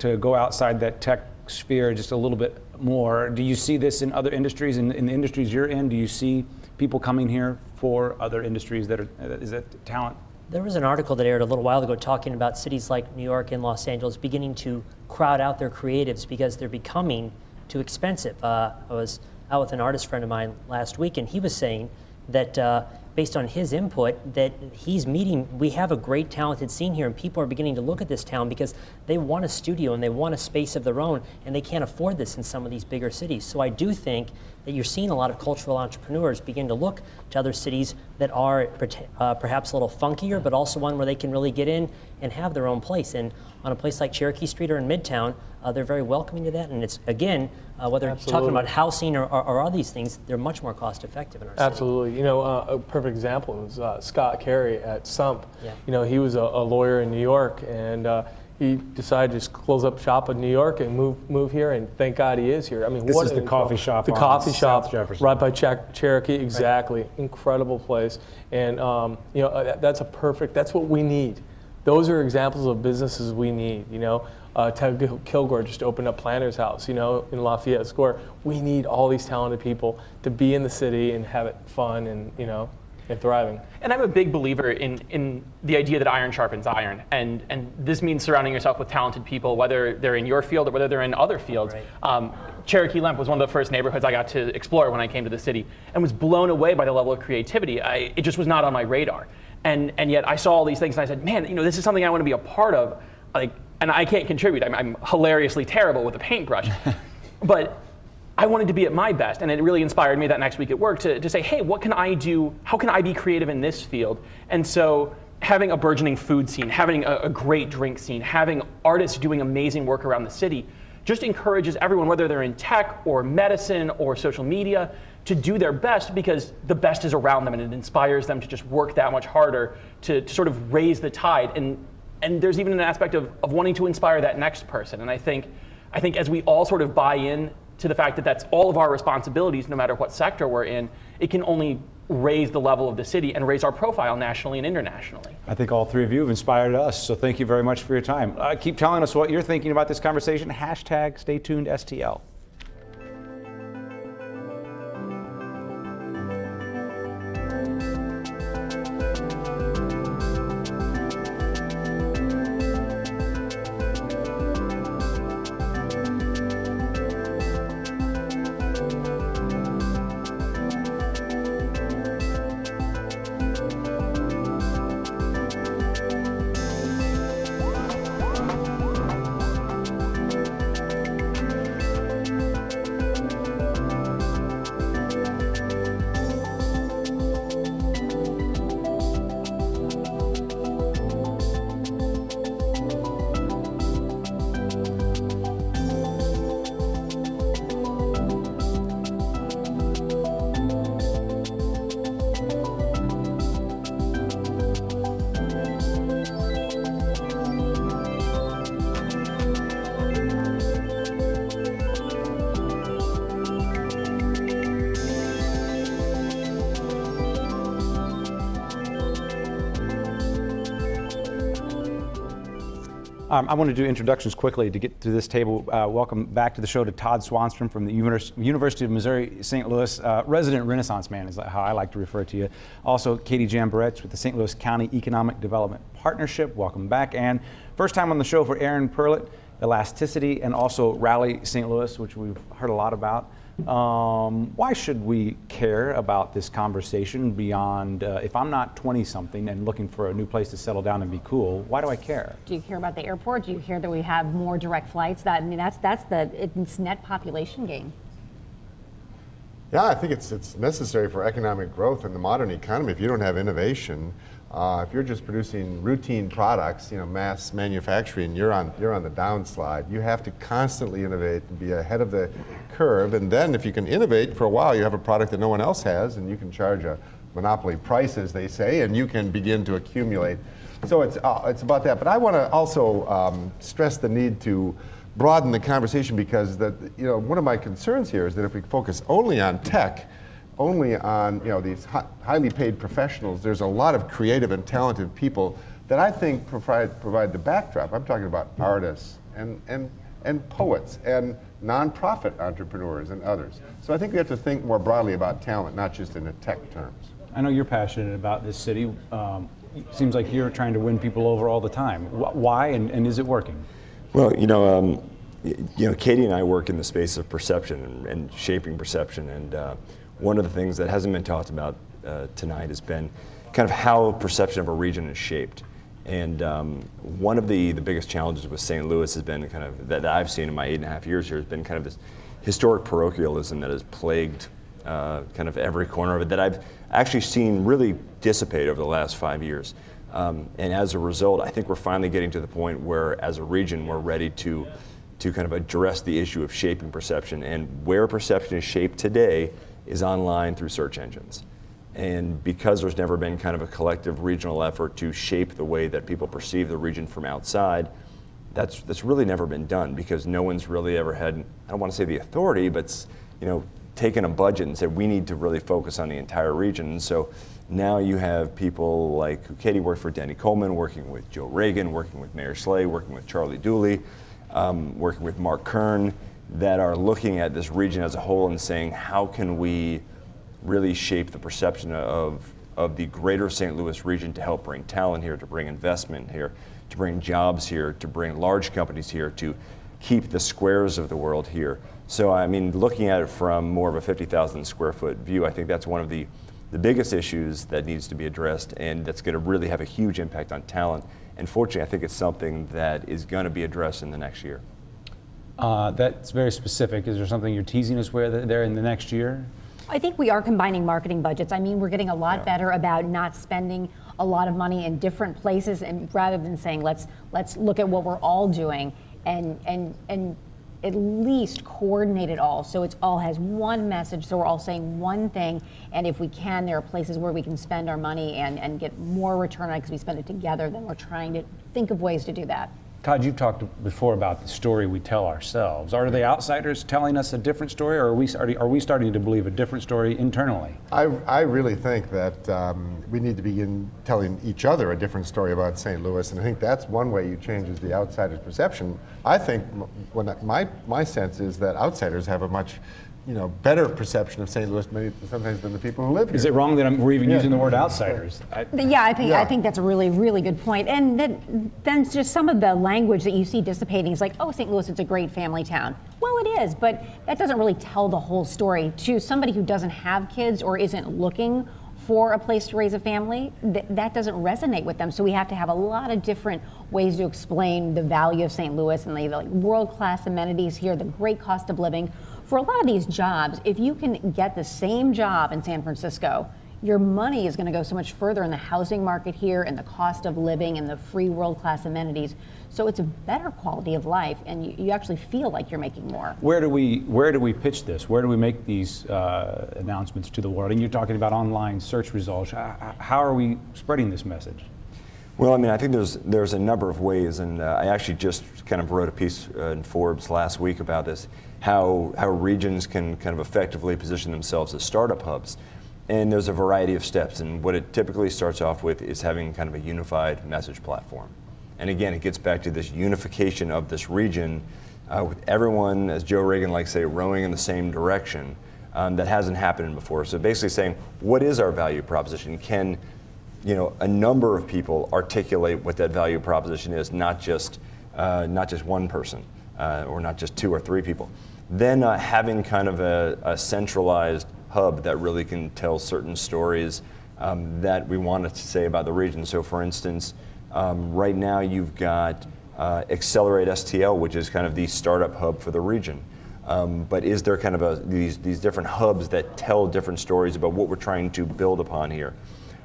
to go outside that tech sphere just a little bit more. Do you see this in other industries? In the industries you're in, do you see people coming here for other industries is that talent? There was an article that aired a little while ago talking about cities like New York and Los Angeles beginning to crowd out their creatives because they're becoming too expensive. I was out with an artist friend of mine last week, and he was saying that based on his input, that we have a great talented scene here, and people are beginning to look at this town because they want a studio and they want a space of their own, and they can't afford this in some of these bigger cities. So I do think that you're seeing a lot of cultural entrepreneurs begin to look to other cities that are perhaps a little funkier, but also one where they can really get in and have their own place. And on a place like Cherokee Street or in Midtown, they're very welcoming to that. And it's, again, whether you're talking about housing or all these things, they're much more cost effective in our city. Absolutely. A perfect example is Scott Carey at Sump. Yeah. He was a lawyer in New York, and he decided to just close up shop in New York and move here, and thank God he is here. I mean, this is the coffee shop. The coffee shop, South Jefferson. right by Cherokee, exactly. Right. Incredible place, and that's what we need. Those are examples of businesses we need. Ted Kilgore just opened up Planter's House, in Lafayette Square. We need all these talented people to be in the city and have it fun, and and thriving. And I'm a big believer in the idea that iron sharpens iron, and this means surrounding yourself with talented people, whether they're in your field or whether they're in other fields. Right. Cherokee Lemp was one of the first neighborhoods I got to explore when I came to the city, and was blown away by the level of creativity. It just was not on my radar, and yet I saw all these things and I said, man, this is something I want to be a part of. And I can't contribute. I'm hilariously terrible with a paintbrush, but I wanted to be at my best, and it really inspired me that next week at work to say, hey, what can I do? How can I be creative in this field? And so having a burgeoning food scene, having a great drink scene, having artists doing amazing work around the city just encourages everyone, whether they're in tech or medicine or social media, to do their best, because the best is around them, and it inspires them to just work that much harder to sort of raise the tide. And there's even an aspect of wanting to inspire that next person. And I think as we all sort of buy in to the fact that that's all of our responsibilities, no matter what sector we're in, it can only raise the level of the city and raise our profile nationally and internationally. I think all three of you have inspired us, so thank you very much for your time. Keep telling us what you're thinking about this conversation. Hashtag StayTunedSTL. I want to do introductions quickly to get to this table. Welcome back to the show to Todd Swanstrom from the University of Missouri St. Louis. Resident Renaissance man is how I like to refer to you. Also, Katie Jamborets with the St. Louis County Economic Development Partnership. Welcome back. And first time on the show for Aaron Perlett, Elasticity, and also Rally St. Louis, which we've heard a lot about. Why should we care about this conversation beyond, if I'm not 20-something and looking for a new place to settle down and be cool, why do I care? Do you care about the airport? Do you care that we have more direct flights? It's net population gain. Yeah, I think it's necessary for economic growth in the modern economy. If you don't have innovation, if you're just producing routine products, mass manufacturing, you're on the downslide. You have to constantly innovate and be ahead of the curve. And then if you can innovate for a while, you have a product that no one else has, and you can charge a monopoly price, as they say, and you can begin to accumulate. So it's about that. But I want to also stress the need to broaden the conversation, because one of my concerns here is that if we focus only on tech, only on these highly paid professionals, there's a lot of creative and talented people that I think provide the backdrop. I'm talking about artists and poets and nonprofit entrepreneurs and others. So I think we have to think more broadly about talent, not just in the tech terms. I know you're passionate about this city. Seems like you're trying to win people over all the time. Why, and is it working? Well, Katie and I work in the space of perception and shaping perception, and one of the things that hasn't been talked about tonight has been kind of how perception of a region is shaped. And one of the biggest challenges with St. Louis has been kind of, that I've seen in my 8.5 years here, has been kind of this historic parochialism that has plagued kind of every corner of it, that I've actually seen really dissipate over the last 5 years. And as a result, I think we're finally getting to the point where, as a region, we're ready to kind of address the issue of shaping perception. And where perception is shaped today is online through search engines. And because there's never been kind of a collective regional effort to shape the way that people perceive the region from outside, that's really never been done, because no one's really ever had, I don't want to say the authority, but taken a budget and said we need to really focus on the entire region. And so now you have people like Katie worked for Denny Coleman, working with Joe Reagan, working with Mayor Slay, working with Charlie Dooley, working with Mark Kern, that are looking at this region as a whole and saying, how can we really shape the perception of of the greater St. Louis region to help bring talent here, to bring investment here, to bring jobs here, to bring large companies here, to keep the Squares of the world here. So I mean, looking at it from more of a 50,000 square foot view, I think that's one of the biggest issues that needs to be addressed, and that's going to really have a huge impact on talent. And fortunately, I think it's something that is going to be addressed in the next year. That's very specific. Is there something you're teasing us with there in the next year? I think we are combining marketing budgets. I mean, we're getting a lot better about not spending a lot of money in different places, and rather than saying let's look at what we're all doing and at least coordinate it all so it all has one message, so we're all saying one thing, and if we can, there are places where we can spend our money and get more return on it because we spend it together, then we're trying to think of ways to do that. Todd, you've talked before about the story we tell ourselves. Are the outsiders telling us a different story, or are we starting to believe a different story internally? I really think that we need to begin telling each other a different story about St. Louis, and I think that's one way you change is the outsider's perception. I think my sense is that outsiders have a much better perception of St. Louis maybe sometimes than the people who live here. Is it wrong that we're even using the word outsiders? I think that's a really, really good point. And then just some of the language that you see dissipating is like, oh, St. Louis, it's a great family town. Well, it is, but that doesn't really tell the whole story. To somebody who doesn't have kids or isn't looking for a place to raise a family, that doesn't resonate with them. So we have to have a lot of different ways to explain the value of St. Louis and the world-class amenities here, the great cost of living. For a lot of these jobs, if you can get the same job in San Francisco, your money is going to go so much further in the housing market here and the cost of living and the free world-class amenities. So it's a better quality of life, and you actually feel like you're making more. Where do we pitch this? Where do we make these announcements to the world? And you're talking about online search results. How are we spreading this message? Well, I mean, I think there's a number of ways, and I actually just kind of wrote a piece in Forbes last week about this, how regions can kind of effectively position themselves as startup hubs. And there's a variety of steps, and what it typically starts off with is having kind of a unified message platform. And again, it gets back to this unification of this region with everyone, as Joe Reagan likes to say, rowing in the same direction. That hasn't happened before. So basically saying, what is our value proposition? Can a number of people articulate what that value proposition is, not just one person or not just two or three people. Then having kind of a centralized hub that really can tell certain stories that we wanted to say about the region. So for instance, right now you've got Accelerate STL, which is kind of the startup hub for the region. But is there kind of these different hubs that tell different stories about what we're trying to build upon here?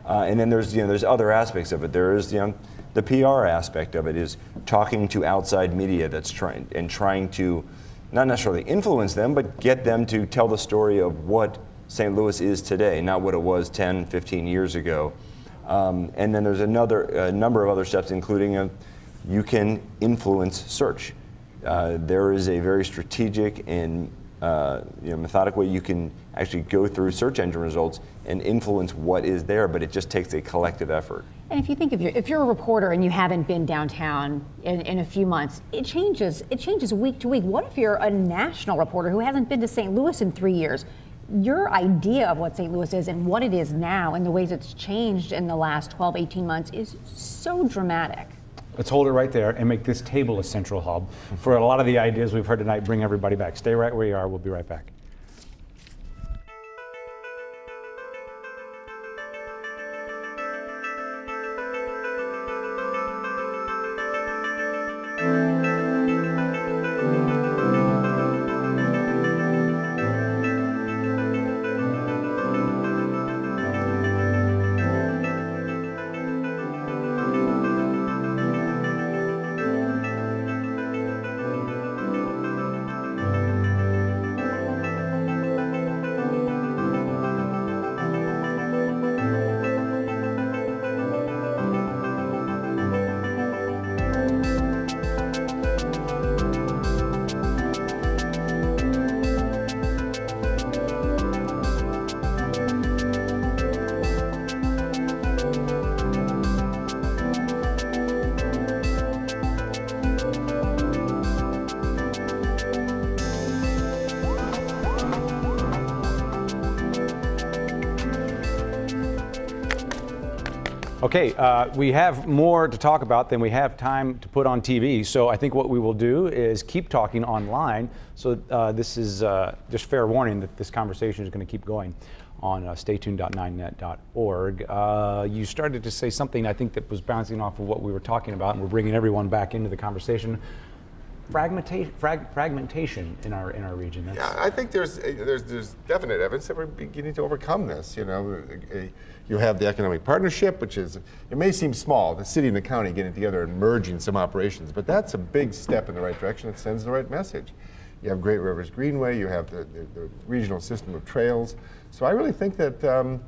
And then there's other aspects of it. There is the PR aspect of it, is talking to outside media that's trying to not necessarily influence them, but get them to tell the story of what St. Louis is today, not what it was 10, 15 years ago. And then there's a number of other steps, including you can influence search. There is a very strategic and methodic way you can actually go through search engine results and influence what is there, but it just takes a collective effort. And if you think if you're a reporter and you haven't been downtown in a few months, it changes week to week. What if you're a national reporter who hasn't been to St. Louis in 3 years? Your idea of what St. Louis is and what it is now and the ways it's changed in the last 12, 18 months is so dramatic. Let's hold it right there and make this table a central hub for a lot of the ideas we've heard tonight. Bring everybody back. Stay right where you are. We'll be right back. Okay, we have more to talk about than we have time to put on TV. So I think what we will do is keep talking online. So this is just fair warning that this conversation is going to keep going on staytuned.9net.org. You started to say something, I think, that was bouncing off of what we were talking about, and we're bringing everyone back into the conversation. Fragmentation in our region. Yeah, I think there's definite evidence that we're beginning to overcome this. You have the economic partnership, which is, it may seem small, the city and the county getting together and merging some operations, but that's a big step in the right direction. It sends the right message. You have Great Rivers Greenway, you have the regional system of trails. So I really think that,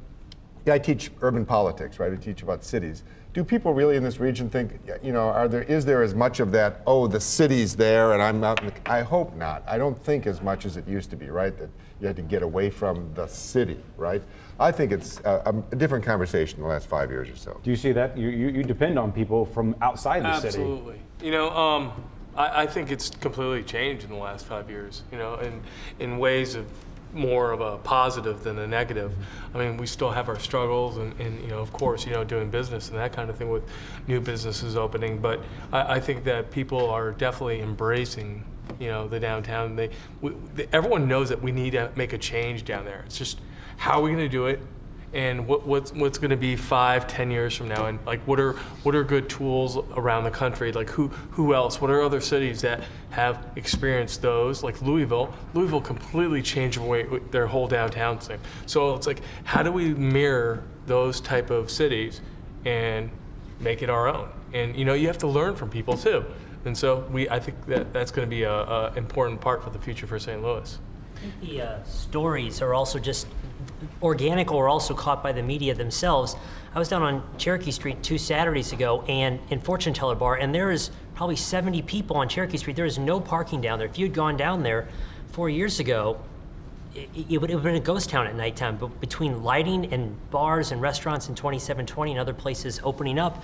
I teach urban politics, right? I teach about cities. Do people really in this region think, is there as much of that, oh, the city's there and I'm out? I hope not. I don't think as much as it used to be, right? That you had to get away from the city, right? I think it's a different conversation in the last 5 years or so. Do you see that? You depend on people from outside the city. Absolutely. I think it's completely changed in the last 5 years, in ways of more of a positive than a negative. I mean, we still have our struggles and of course, doing business and that kind of thing with new businesses opening, but I think that people are definitely embracing, the downtown. Everyone knows that we need to make a change down there. It's just, how are we going to do it? And what's going to be 5-10 years from now, and like what are good tools around the country? Like who else? What are other cities that have experienced those? Like Louisville completely changed their whole downtown thing. So it's like, how do we mirror those type of cities and make it our own? And you have to learn from people too. And so I think that's going to be a important part for the future for St. Louis. I think the stories are also just organic or also caught by the media themselves. I was down on Cherokee Street 2 Saturdays ago and in Fortune Teller Bar, and there is probably 70 people on Cherokee Street. There is no parking down there. If you had gone down there 4 years ago, it would have been a ghost town at nighttime. But between lighting and bars and restaurants in 2720 and other places opening up,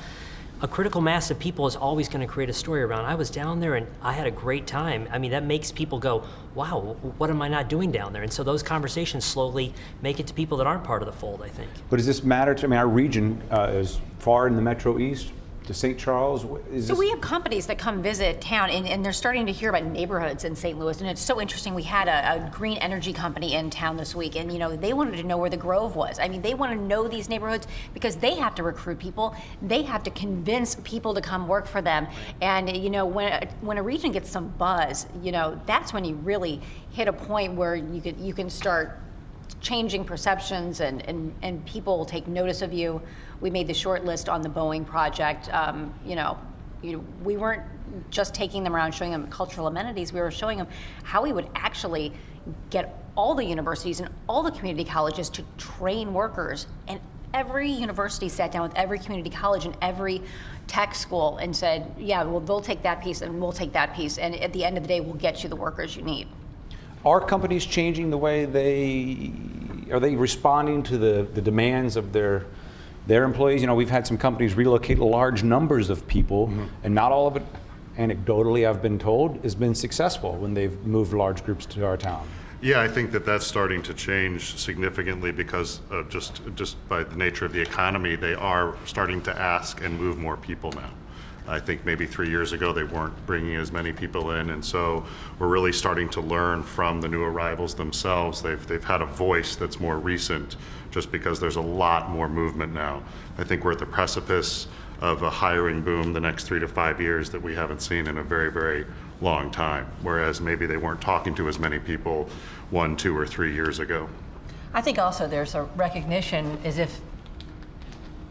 a critical mass of people is always going to create a story around. I was down there and I had a great time. I mean, that makes people go, wow, what am I not doing down there? And so those conversations slowly make it to people that aren't part of the fold, I think. But does this matter to, our region is far in the Metro East to St. Charles. So we have companies that come visit town, and they're starting to hear about neighborhoods in St. Louis, and it's so interesting. We had a green energy company in town this week, and they wanted to know where the Grove was. I mean, they want to know these neighborhoods because they have to recruit people. They have to convince people to come work for them. And when a region gets some buzz, that's when you really hit a point where you can start changing perceptions and people will take notice of you. We made the short list on the Boeing project. We weren't just taking them around showing them cultural amenities. We were showing them how we would actually get all the universities and all the community colleges to train workers. And every university sat down with every community college and every tech school and said, yeah, well, they'll take that piece and we'll take that piece. And at the end of the day, we'll get you the workers you need. Are companies changing the way are they responding to the demands of their employees? We've had some companies relocate large numbers of people, and not all of it, anecdotally I've been told, has been successful when they've moved large groups to our town. Yeah, I think that's starting to change significantly because just by the nature of the economy, they are starting to ask and move more people now. I think maybe 3 years ago they weren't bringing as many people in, and so we're really starting to learn from the new arrivals themselves. They've had a voice that's more recent just because there's a lot more movement now. I think we're at the precipice of a hiring boom the next 3 to 5 years that we haven't seen in a very, very long time, whereas maybe they weren't talking to as many people 1, 2, or 3 years ago. I think also there's a recognition as if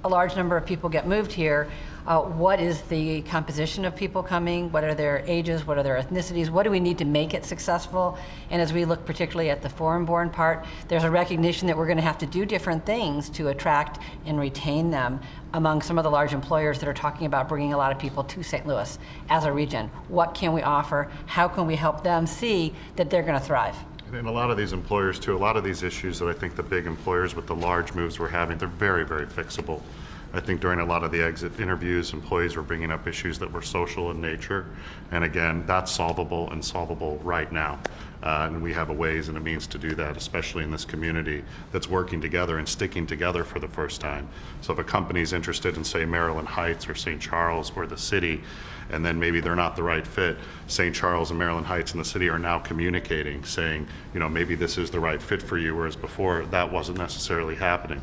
a large number of people get moved here, what is the composition of people coming? What are their ages? What are their ethnicities? What do we need to make it successful? And as we look particularly at the foreign-born part, there's a recognition that we're going to have to do different things to attract and retain them among some of the large employers that are talking about bringing a lot of people to St. Louis as a region. What can we offer? How can we help them see that they're going to thrive? And a lot of these employers too, a lot of these issues that I think the big employers with the large moves we're having, they're very, very fixable. I think during a lot of the exit interviews, employees were bringing up issues that were social in nature. And again, that's solvable and solvable right now. And we have a ways and a means to do that, especially in this community that's working together and sticking together for the first time. So if a company's interested in, say, Maryland Heights or St. Charles or the city, and then maybe they're not the right fit, St. Charles and Maryland Heights and the city are now communicating, saying, you know, maybe this is the right fit for you, whereas before that wasn't necessarily happening.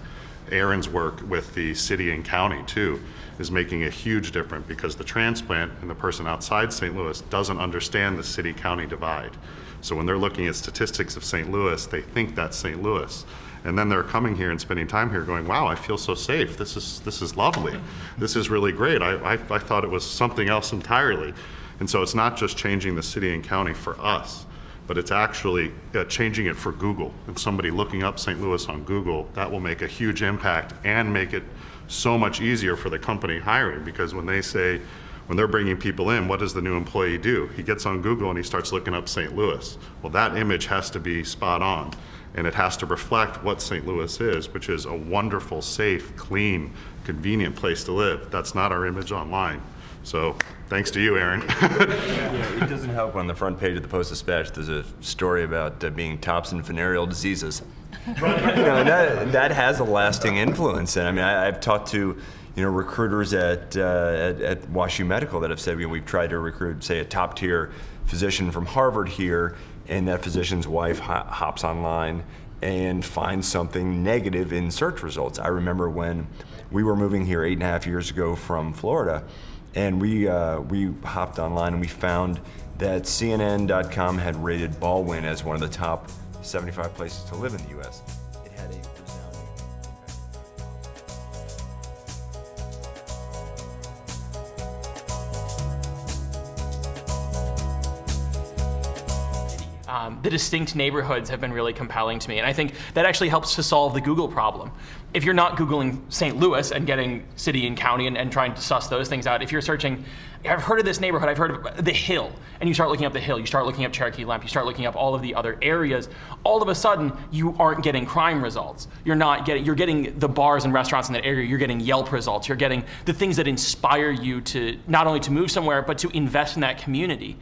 Aaron's work with the city and county too is making a huge difference, because the transplant and the person outside St. Louis doesn't understand the city-county divide. So when they're looking at statistics of St. Louis, they think that's St. Louis. And then they're coming here and spending time here going, wow, I feel so safe. This is lovely. This is really great. I thought it was something else entirely. And so it's not just changing the city and county for us, but it's actually changing it for Google. And somebody looking up St. Louis on Google, that will make a huge impact and make it so much easier for the company hiring, because when they're bringing people in, what does the new employee do? He gets on Google and he starts looking up St. Louis. Well, that image has to be spot on, and it has to reflect what St. Louis is, which is a wonderful, safe, clean, convenient place to live. That's not our image online. So thanks to you, Aaron. It doesn't help on the front page of the Post-Dispatch there's a story about being tops in venereal diseases. That has a lasting influence. And I mean, I've talked to recruiters at WashU Medical that have said, we've tried to recruit, say, a top tier physician from Harvard here, and that physician's wife hops online and finds something negative in search results. I remember when we were moving here 8.5 years ago from Florida, and we hopped online and we found that CNN.com had rated Baldwin as one of the top 75 places to live in the U.S. It had a resounding the distinct neighborhoods have been really compelling to me. And I think that actually helps to solve the Google problem. If you're not Googling St. Louis and getting city and county and trying to suss those things out, if you're searching, I've heard of this neighborhood, I've heard of the Hill, and you start looking up the Hill, you start looking up Cherokee Lamp, you start looking up all of the other areas, all of a sudden you aren't getting crime results. You're getting the bars and restaurants in that area, you're getting Yelp results, you're getting the things that inspire you to not only to move somewhere, but to invest in that community.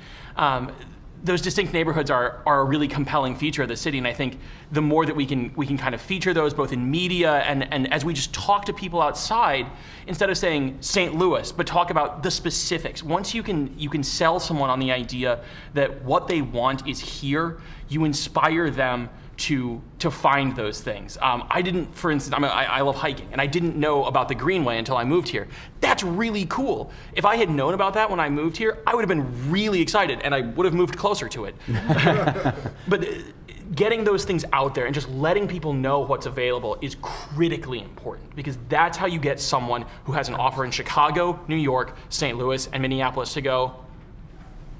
Those distinct neighborhoods are a really compelling feature of the city, and I think the more that we can kind of feature those both in media and as we just talk to people outside, instead of saying St. Louis, but talk about the specifics. Once you can sell someone on the idea that what they want is here, you inspire them to find those things. I didn't, for instance, I love hiking, and I didn't know about the Greenway until I moved here. That's really cool. If I had known about that when I moved here, I would have been really excited, and I would have moved closer to it. But getting those things out there and just letting people know what's available is critically important, because that's how you get someone who has an offer in Chicago, New York, St. Louis, and Minneapolis to go,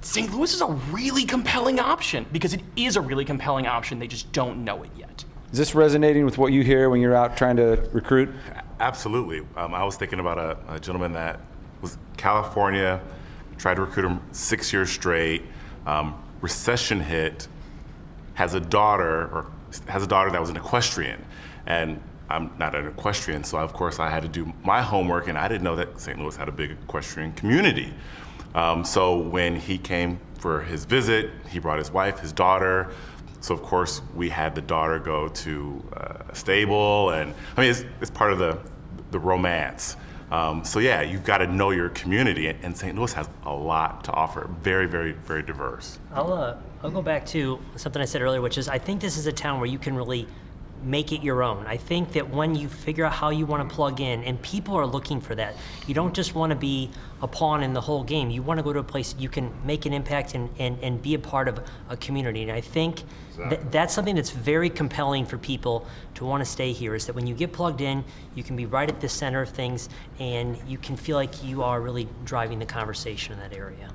St. Louis is a really compelling option, because it is a really compelling option. They just don't know it yet. Is this resonating with what you hear when you're out trying to recruit? Absolutely. I was thinking about a gentleman that was California, tried to recruit him 6 years straight, recession hit, has a daughter that was an equestrian. And I'm not an equestrian, so of course I had to do my homework, and I didn't know that St. Louis had a big equestrian community. So when he came for his visit, he brought his wife, his daughter. So of course we had the daughter go to a stable, and I mean it's part of the romance. So yeah, you've got to know your community, and St. Louis has a lot to offer. Very, very, very diverse. I'll go back to something I said earlier, which is I think this is a town where you can really make it your own. I think that when you figure out how you want to plug in, and people are looking for that, you don't just want to be a pawn in the whole game. You want to go to a place that you can make an impact and be a part of a community. And I think that's something that's very compelling for people to want to stay here, is that when you get plugged in, you can be right at the center of things, and you can feel like you are really driving the conversation in that area.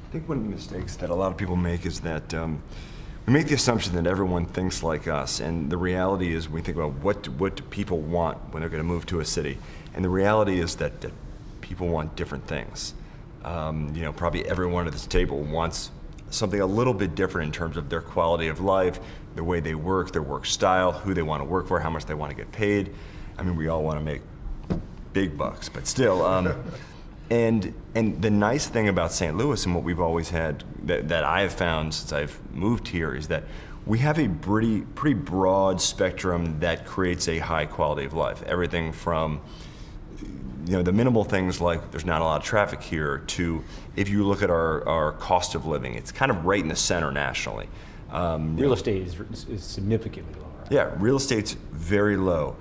I think one of the mistakes that a lot of people make is that we make the assumption that everyone thinks like us, and the reality is we think about what do people want when they're going to move to a city, and the reality is that people want different things. Probably everyone at this table wants something a little bit different in terms of their quality of life, the way they work, their work style, who they want to work for, how much they want to get paid. I mean, we all want to make big bucks, but still. And the nice thing about St. Louis and what we've always had that I have found since I've moved here is that we have a pretty broad spectrum that creates a high quality of life. Everything from the minimal things like there's not a lot of traffic here to if you look at our cost of living, it's kind of right in the center nationally. Real estate is significantly lower. Yeah, real estate's very low.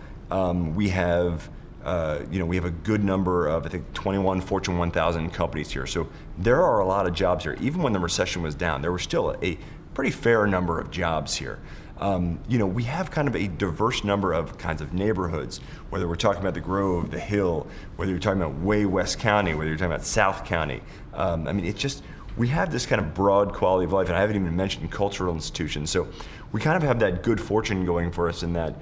We have we have a good number of, I think, 21 Fortune 1000 companies here. So there are a lot of jobs here. Even when the recession was down, there was still a pretty fair number of jobs here. We have kind of a diverse number of kinds of neighborhoods, whether we're talking about the Grove, the Hill, whether you're talking about way West County, whether you're talking about South County. It's just, we have this kind of broad quality of life, and I haven't even mentioned cultural institutions. So we kind of have that good fortune going for us in that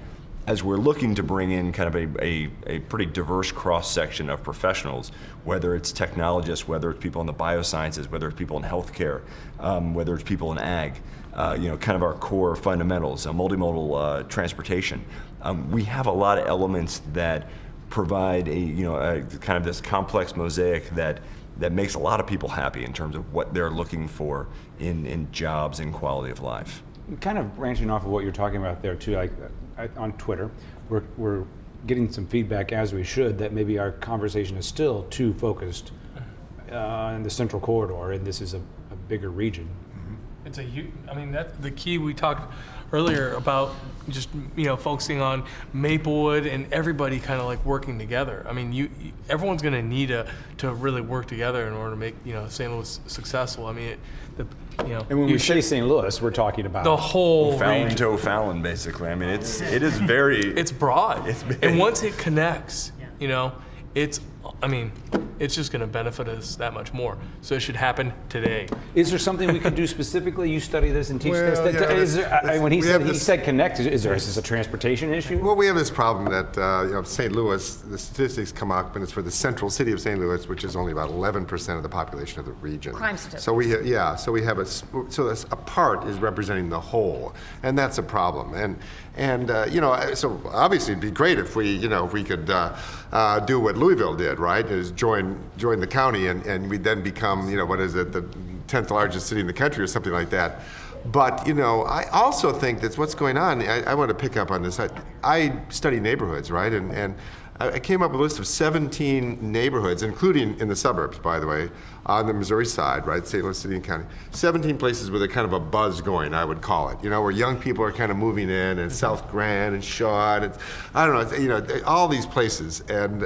as we're looking to bring in kind of a pretty diverse cross-section of professionals, whether it's technologists, whether it's people in the biosciences, whether it's people in healthcare, whether it's people in ag, kind of our core fundamentals, multimodal transportation. We have a lot of elements that provide a kind of this complex mosaic that makes a lot of people happy in terms of what they're looking for in jobs and quality of life. Kind of branching off of what you're talking about there too, on Twitter, we're getting some feedback, as we should, that maybe our conversation is still too focused in the central corridor, and this is a bigger region. It's that's the key. We talked earlier about just focusing on Maplewood and everybody kind of like working together. Everyone's going to need to really work together in order to make St. Louis successful. And when we say St. Louis, we're talking about the whole Fallon region. to O'Fallon, basically. It is very. It's broad. It's big. And once it connects, it's just going to benefit us that much more. So it should happen today. Is there something we could do specifically? You study this and teach this. When he said connect, is this a transportation issue? Well, we have this problem that St. Louis, the statistics come up, and it's for the central city of St. Louis, which is only about 11% of the population of the region. Crime statistics. So this a part is representing the whole, and that's a problem. So obviously it'd be great if we could do what Louisville did, right? Is join the county and we then become, the 10th largest city in the country or something like that. But, I also think that's what's going on. I want to pick up on this. I study neighborhoods, right? And I came up with a list of 17 neighborhoods, including in the suburbs, by the way, on the Missouri side, right, St. Louis City and County. 17 places with a kind of a buzz going, I would call it, where young people are kind of moving in, and South Grand and Shaw, and all these places, and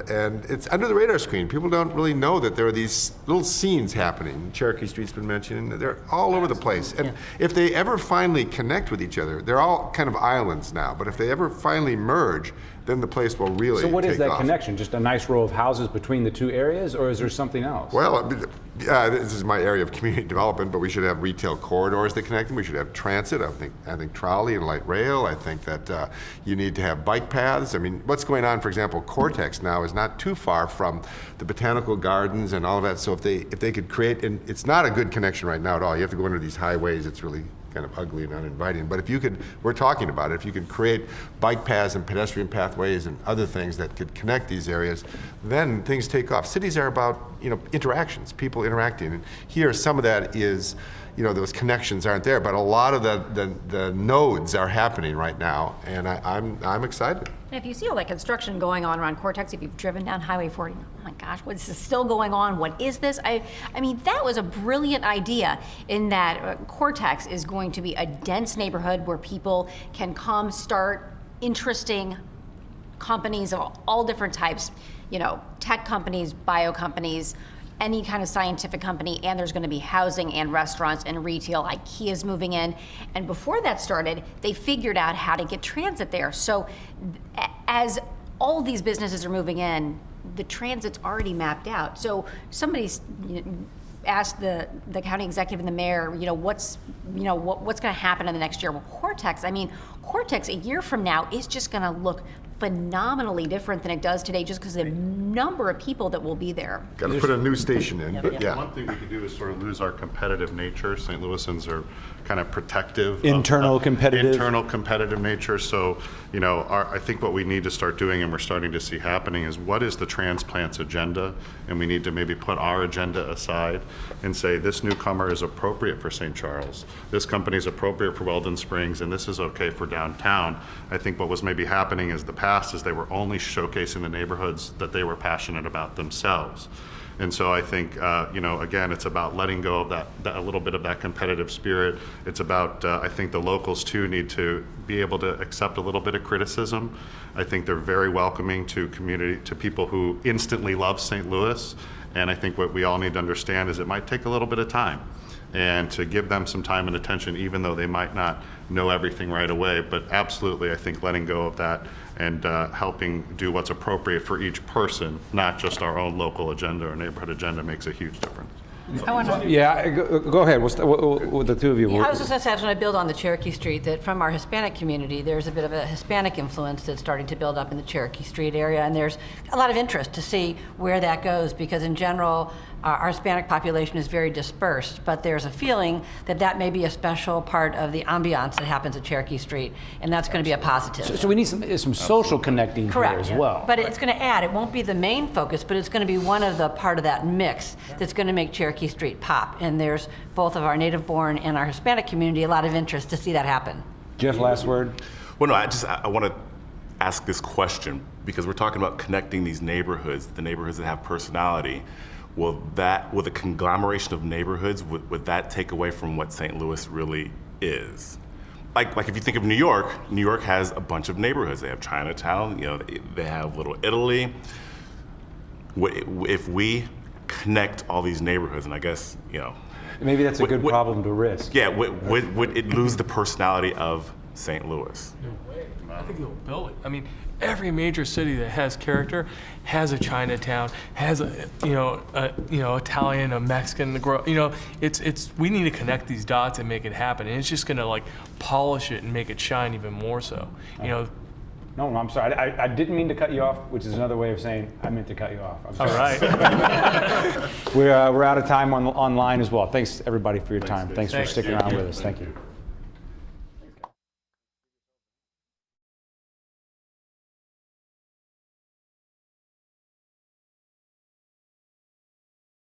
it's under the radar screen. People don't really know that there are these little scenes happening. Cherokee Street's been mentioned, and they're all over the place. And if they ever finally connect with each other, they're all kind of islands now, but if they ever finally merge, then the place will really take off. So what is that connection? Just a nice row of houses between the two areas, or is there something else? Well, this is my area of community development, but we should have retail corridors that connect them. We should have transit. I think trolley and light rail. I think that you need to have bike paths. What's going on, for example, Cortex now is not too far from the botanical gardens and all of that. So if they could create, and it's not a good connection right now at all. You have to go under these highways. It's really kind of ugly and uninviting. But if you could, we're talking about it, if you could create bike paths and pedestrian pathways and other things that could connect these areas, then things take off. Cities are about, interactions, people interacting. And here, some of that is, those connections aren't there, but a lot of the nodes are happening right now, and I'm excited. And if you see all that construction going on around Cortex, if you've driven down Highway 40, oh my gosh, this is still going on? What is this? I mean, that was a brilliant idea in that Cortex is going to be a dense neighborhood where people can come start interesting companies of all different types, tech companies, bio companies, any kind of scientific company, and there's going to be housing and restaurants and retail. IKEA's moving in. And before that started, they figured out how to get transit there. So as all these businesses are moving in, the transit's already mapped out. So somebody's asked the county executive and the mayor, what's going to happen in the next year? Well, Cortex a year from now is just going to look phenomenally different than it does today just because of the number of people that will be there. Got to put a new station in, but yeah. One thing we could do is sort of lose our competitive nature. St. Louisans are kind of protective. Internal competitive. Internal competitive nature. So, you know, I think what we need to start doing, and we're starting to see happening, is what is the transplants agenda? And we need to maybe put our agenda aside and say this newcomer is appropriate for St. Charles. This company is appropriate for Weldon Springs, and this is okay for downtown. I think what was maybe happening is the past is they were only showcasing the neighborhoods that they were passionate about themselves. And so I think, you know, again, it's about letting go of that a little bit of that competitive spirit. It's about, I think the locals too need to be able to accept a little bit of criticism. I think they're very welcoming to people who instantly love St. Louis. And I think what we all need to understand is it might take a little bit of time, and to give them some time and attention, even though they might not know everything right away. But absolutely, I think letting go of that and helping do what's appropriate for each person, not just our own local agenda or neighborhood agenda, makes a huge difference. Yeah, go ahead. We'll the two of you. I was just going to say, I was going to build on the Cherokee Street, that from our Hispanic community, there's a bit of a Hispanic influence that's starting to build up in the Cherokee Street area, and there's a lot of interest to see where that goes, because in general, our Hispanic population is very dispersed, but there's a feeling that that may be a special part of the ambiance that happens at Cherokee Street, and that's going to be a positive. So we need some social connecting here as well. But it's going to add, it won't be the main focus, but it's going to be one of the part of that mix that's going to make Cherokee Street pop. And there's both of our native-born and our Hispanic community a lot of interest to see that happen. Jeff, last word? Well, no, I want to ask this question, because we're talking about connecting these neighborhoods, the neighborhoods that have personality. Will the conglomeration of neighborhoods, would that take away from what St. Louis really is? Like if you think of New York has a bunch of neighborhoods. They have Chinatown, you know, they have Little Italy. If we connect all these neighborhoods, and I guess, you know, maybe that's a good problem to risk. Yeah, would it lose the personality of St. Louis? I think they'll build it. I mean, every major city that has character has a Chinatown, has a Italian, a Mexican, you know, it's we need to connect these dots and make it happen, and it's just gonna like polish it and make it shine even more so, you know. No, I'm sorry. I didn't mean to cut you off, which is another way of saying I meant to cut you off. I'm sorry. All right. We're out of time online as well. Thanks everybody for your time. Thanks for sticking around with us. Thank you.